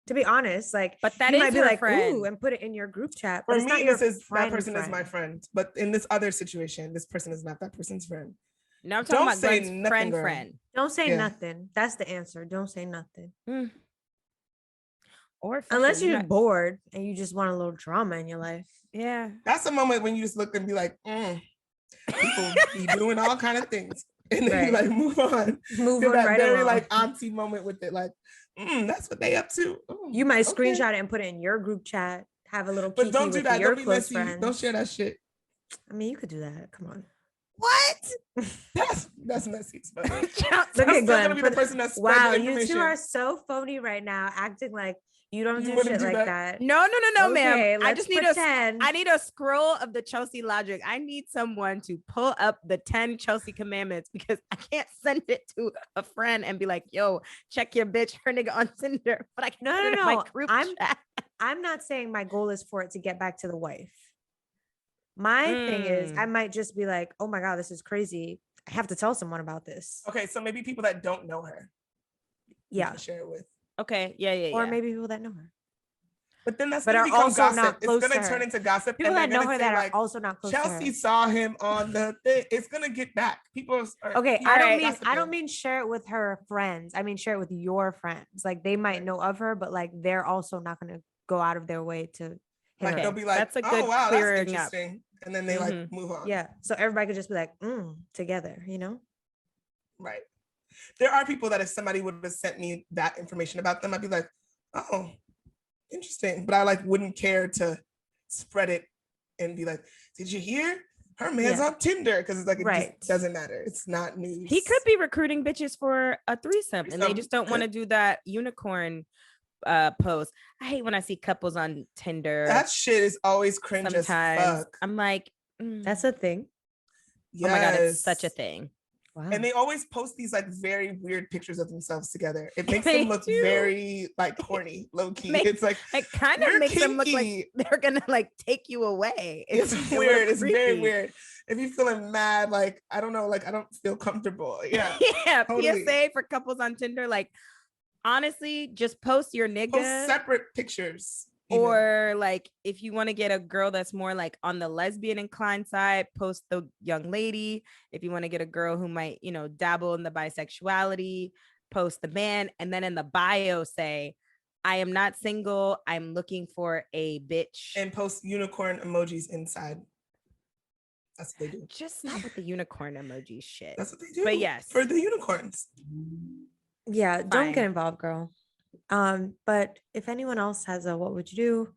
B: To be honest, like,
A: But that
B: you
A: is
B: might be
A: her
B: like,
A: friend.
B: ooh, and put it in your group chat. But
C: For
B: it's not
C: me,
B: your
C: this is that
B: friend
C: person is my friend. But in this other situation, this person is not that person's friend.
A: No, I'm talking
C: Don't
A: about
C: say
A: Glenn's
C: nothing, girl.
A: friend.
B: Don't say
C: Yeah.
B: nothing. That's the answer. Don't say nothing.
A: Or fuck
B: Unless
A: it,
B: you're
A: not-
B: bored and you just want a little drama in your life.
A: yeah.
C: That's a moment when you just look and be like, People be doing all kind of things, and then you
B: Right.
C: like move on.
B: Move
C: Feel
B: on
C: that
B: right
C: very
B: along.
C: like auntie moment with it, like that's what they up to.
B: You might
C: Okay.
B: screenshot it and put it in your group chat. Have a little
C: But
B: kiki
C: don't do
B: with
C: that.
B: your
C: Don't be
B: close
C: messy.
B: friends.
C: Don't share that shit.
B: I mean, you could do that. Come on.
C: What? That's messy. But
B: Look
C: I'm
B: at
C: still gonna
B: Glenn.
C: be the person that spread
B: Wow,
C: the
B: you
C: information.
B: two are so phony right now, acting like you don't
C: You
B: do
C: wouldn't
B: shit
C: do
B: like
C: that?
B: that.
A: No, ma'am.
B: Okay,
A: I
B: let's
A: just need
B: pretend.
A: I need a scroll of the Chelsea logic. I need someone to pull up the 10 Chelsea commandments because I can't send it to a friend and be like, yo, check your bitch, her nigga on Tinder. But I can
B: No,
A: put
B: no,
A: it in my
B: no.
A: group
B: I'm
A: chat.
B: I'm not saying my goal is for it to get back to the wife. My thing is, I might just be like, oh my God, this is crazy. I have to tell someone about this.
C: Okay, so maybe people that don't know her. You
B: Yeah.
C: can share it with.
A: Okay. Yeah.
B: Or maybe people that know her.
C: But then that's
B: But
C: gonna
B: are
C: become
B: also
C: gossip.
B: not
C: It's
B: close
C: gonna
B: to
C: turn
B: her.
C: into gossip.
B: People
C: and they're
B: that know
C: gonna
B: her
C: say,
B: that
C: like,
B: are also not close to
C: Chelsea
B: her.
C: saw him on the thing. It's gonna get back. People are
B: Okay,
C: people
B: I
C: are
B: don't
C: gossiping.
B: mean share it with her friends. I mean share it with your friends. Like they might
C: Right.
B: know of her, but like they're also not gonna go out of their way to hit
C: Like
B: her.
C: they'll be like,
A: That's a
C: oh
A: good
C: wow, that's
A: clearing up.
C: interesting. And then they like move on.
B: Yeah. So everybody could just be like, together, you know?
C: Right. There are people that if somebody would have sent me that information about them, I'd be like, oh, interesting. But I like wouldn't care to spread it and be like, did you hear? Her man's
B: Yeah.
C: on Tinder. Because it's like, it
B: Right.
C: just doesn't matter. It's not news.
A: He could be recruiting bitches for a threesome and they
C: Threesome.
A: just don't want to do that unicorn post. I hate when I see couples on Tinder.
C: That shit is always cringe as
A: Sometimes
C: fuck.
A: I'm like,
B: That's a thing.
A: oh my God, it's
C: Yes.
A: such a thing.
B: Wow.
C: And they always post these like very weird pictures of themselves together. It makes
A: They
C: them look
A: do.
C: very like corny, low key.
A: Make-
C: It's like
A: It kind of
C: You're
A: makes them look like
C: kinky.
A: they're gonna like take you away.
C: it's
A: a little
C: weird. It's very
A: creepy.
C: weird. If you're feeling mad, like I don't know, like I don't feel comfortable. Yeah.
A: Yeah,
C: Totally.
A: PSA for couples on Tinder. Like, honestly, just post your nigga.
C: Post separate pictures. even.
A: Or like if you want to get a girl that's more like on the lesbian inclined side, post the young lady. If you want to get a girl who might, dabble in the bisexuality, post the man. And then in the bio say, I am not single. I'm looking for a bitch.
C: And post unicorn emojis inside. That's what they do.
A: Just not with the unicorn emoji shit.
C: That's what they do.
A: But yes.
C: For the unicorns.
B: Yeah, don't
A: Fine.
B: get involved, girl. But if anyone else has a what would you do,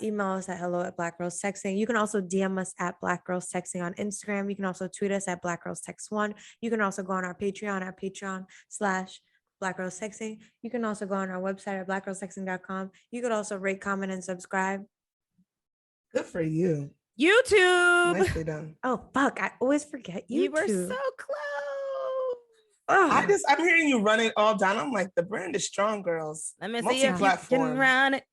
B: email us at hello@blackgirlsexting. You can also DM us at blackgirlsexting on Instagram. You can also tweet us at blackgirlstext1. You can also go on our Patreon at patreon.com/blackgirlsexting. You can also go on our website at blackgirlsexting.com. You could also rate, comment, and subscribe.
C: Good for you.
A: YouTube.
C: Nicely done.
B: Oh fuck, I always forget you.
A: You were so close.
B: Oh,
C: I'm hearing you run it all down. I'm like, the brand is strong, girls.
A: Let me see if you can
C: Multi-platform.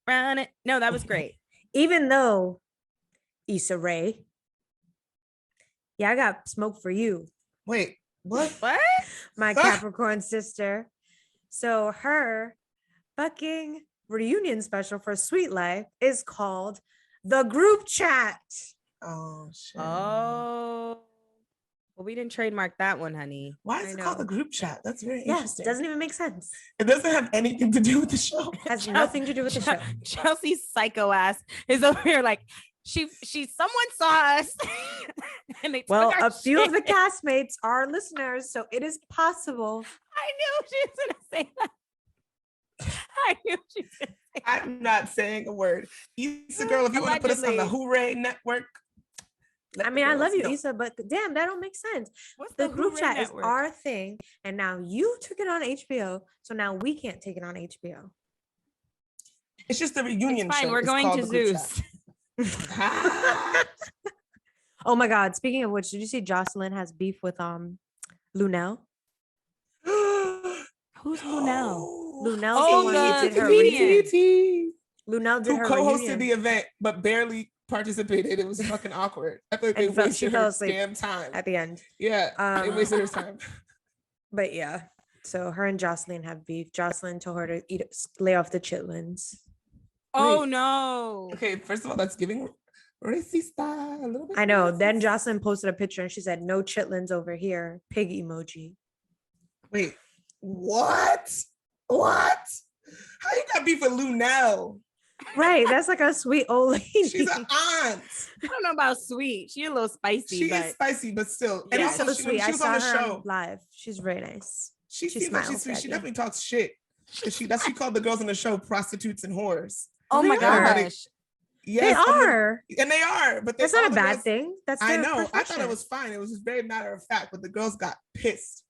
A: run it. No, that was great.
B: even though Issa Rae, yeah, I got smoke for you.
C: Wait, what?
A: What?
B: My Capricorn sister. So her fucking reunion special for Sweet Life is called The Group Chat.
C: Oh shit.
A: Oh. Well, we didn't trademark that one, honey.
C: Why is
B: I
C: it called
B: know.
C: the group chat? That's very
B: Yes,
C: interesting.
B: doesn't even make sense.
C: It doesn't have anything to do with the show.
B: Has nothing to do with the show.
A: Chelsea's psycho ass is over here like someone saw us. And they
B: Well,
A: took our
B: a few of the
A: shit.
B: castmates are listeners, so it is possible.
A: I knew she was gonna say that. I knew she was gonna say that.
C: I'm not saying a word. Issa girl, if you want to put us on the
A: Allegedly.
C: Hooray Network. let
B: I
C: the
B: mean, I
C: girls
B: love you,
C: know.
B: Issa, but damn, that don't make sense.
A: What's
B: The group
A: Hooray
B: chat
A: Network?
B: is our thing, and now you took it on HBO, so now we can't take it on HBO.
C: It's just the reunion
A: It's fine.
C: show.
A: We're
C: It's
A: going
C: called
A: to
C: The Group
A: Zeus.
C: Chat.
B: Oh my God! Speaking of which, did you see Jocelyn has beef with Lunel?
A: Who's Lunel?
B: Lunel's
A: Oh,
B: the one who
A: the
B: did her
A: comedian.
B: reunion. Lunel did
C: Who
B: her
C: co-hosted
B: reunion.
C: the event but barely participated. It was fucking awkward. I feel like they
B: And she
C: wasted
B: fell
C: her
B: asleep
C: damn time.
B: at the end.
C: Yeah, they wasted her time.
B: But yeah, so her and Jocelyn have beef. Jocelyn told her to lay off the chitlins.
A: Oh
C: Wait.
A: no.
C: Okay, first of all, that's giving racista a little bit.
B: I know. Then
C: racist.
B: Jocelyn posted a picture and she said, "No chitlins over here." Pig emoji.
C: Wait, what? What? How you got beef with Lunel?
B: Right. That's like a sweet old lady.
C: She's an aunt.
A: I don't know about sweet. She a little spicy,
C: She
A: but
C: is spicy, but still. And
A: Yeah,
C: also,
B: so
C: when
B: sweet.
C: she
B: I
C: was on
B: saw
C: the
B: her
C: show,
B: live. She's very nice.
C: she
B: She
C: seems like she's
B: smiles
C: sweet.
B: at
C: She
B: you.
C: definitely talks shit. She called the girls on the show prostitutes and whores.
A: oh
B: They
A: my
B: are.
A: gosh.
C: Yes,
B: They
C: and then-
B: are.
C: and they are. But they,
B: That's not
C: all
B: a
C: the
B: bad
C: girls-
B: thing. That's
C: I
B: their
C: know. I thought
B: profession.
C: it was fine. It was just very matter of fact, but the girls got pissed.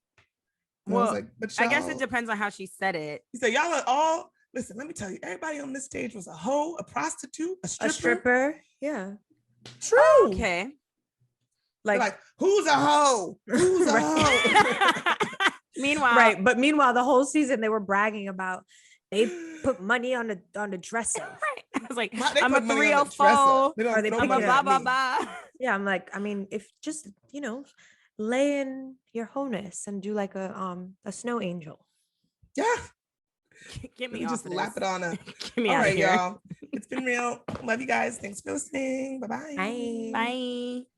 C: And I
A: Well,
C: was like, but
A: I guess it
C: y'all-
A: depends on how she said it.
C: He said, y'all are all, listen, let me tell you, everybody on this stage was a hoe, a prostitute, a stripper.
B: A stripper. Yeah.
C: True.
A: Okay.
C: They're like, who's a hoe? Who's a hoe?
A: Meanwhile,
B: Right. But meanwhile, the whole season they were bragging about they put money on the dresser.
A: right. I was like,
C: Why they
A: I'm a
C: put money on the dresser?
A: 304.
C: They don't
B: Or they
C: throw
A: I'm a
C: money
A: blah
C: at
A: blah
C: me.
A: blah.
B: Yeah, I'm like, I mean, if just lay in your wholeness and do like a snow angel.
C: Yeah.
A: Get
C: Let
A: me
C: me
A: off
C: just
A: of
C: lap
A: this.
C: it on up.
A: Get me
C: All
A: out
C: right,
A: of here.
C: y'all. It's been real. Love you guys. Thanks for listening. Bye-bye.
B: Bye.
A: Bye.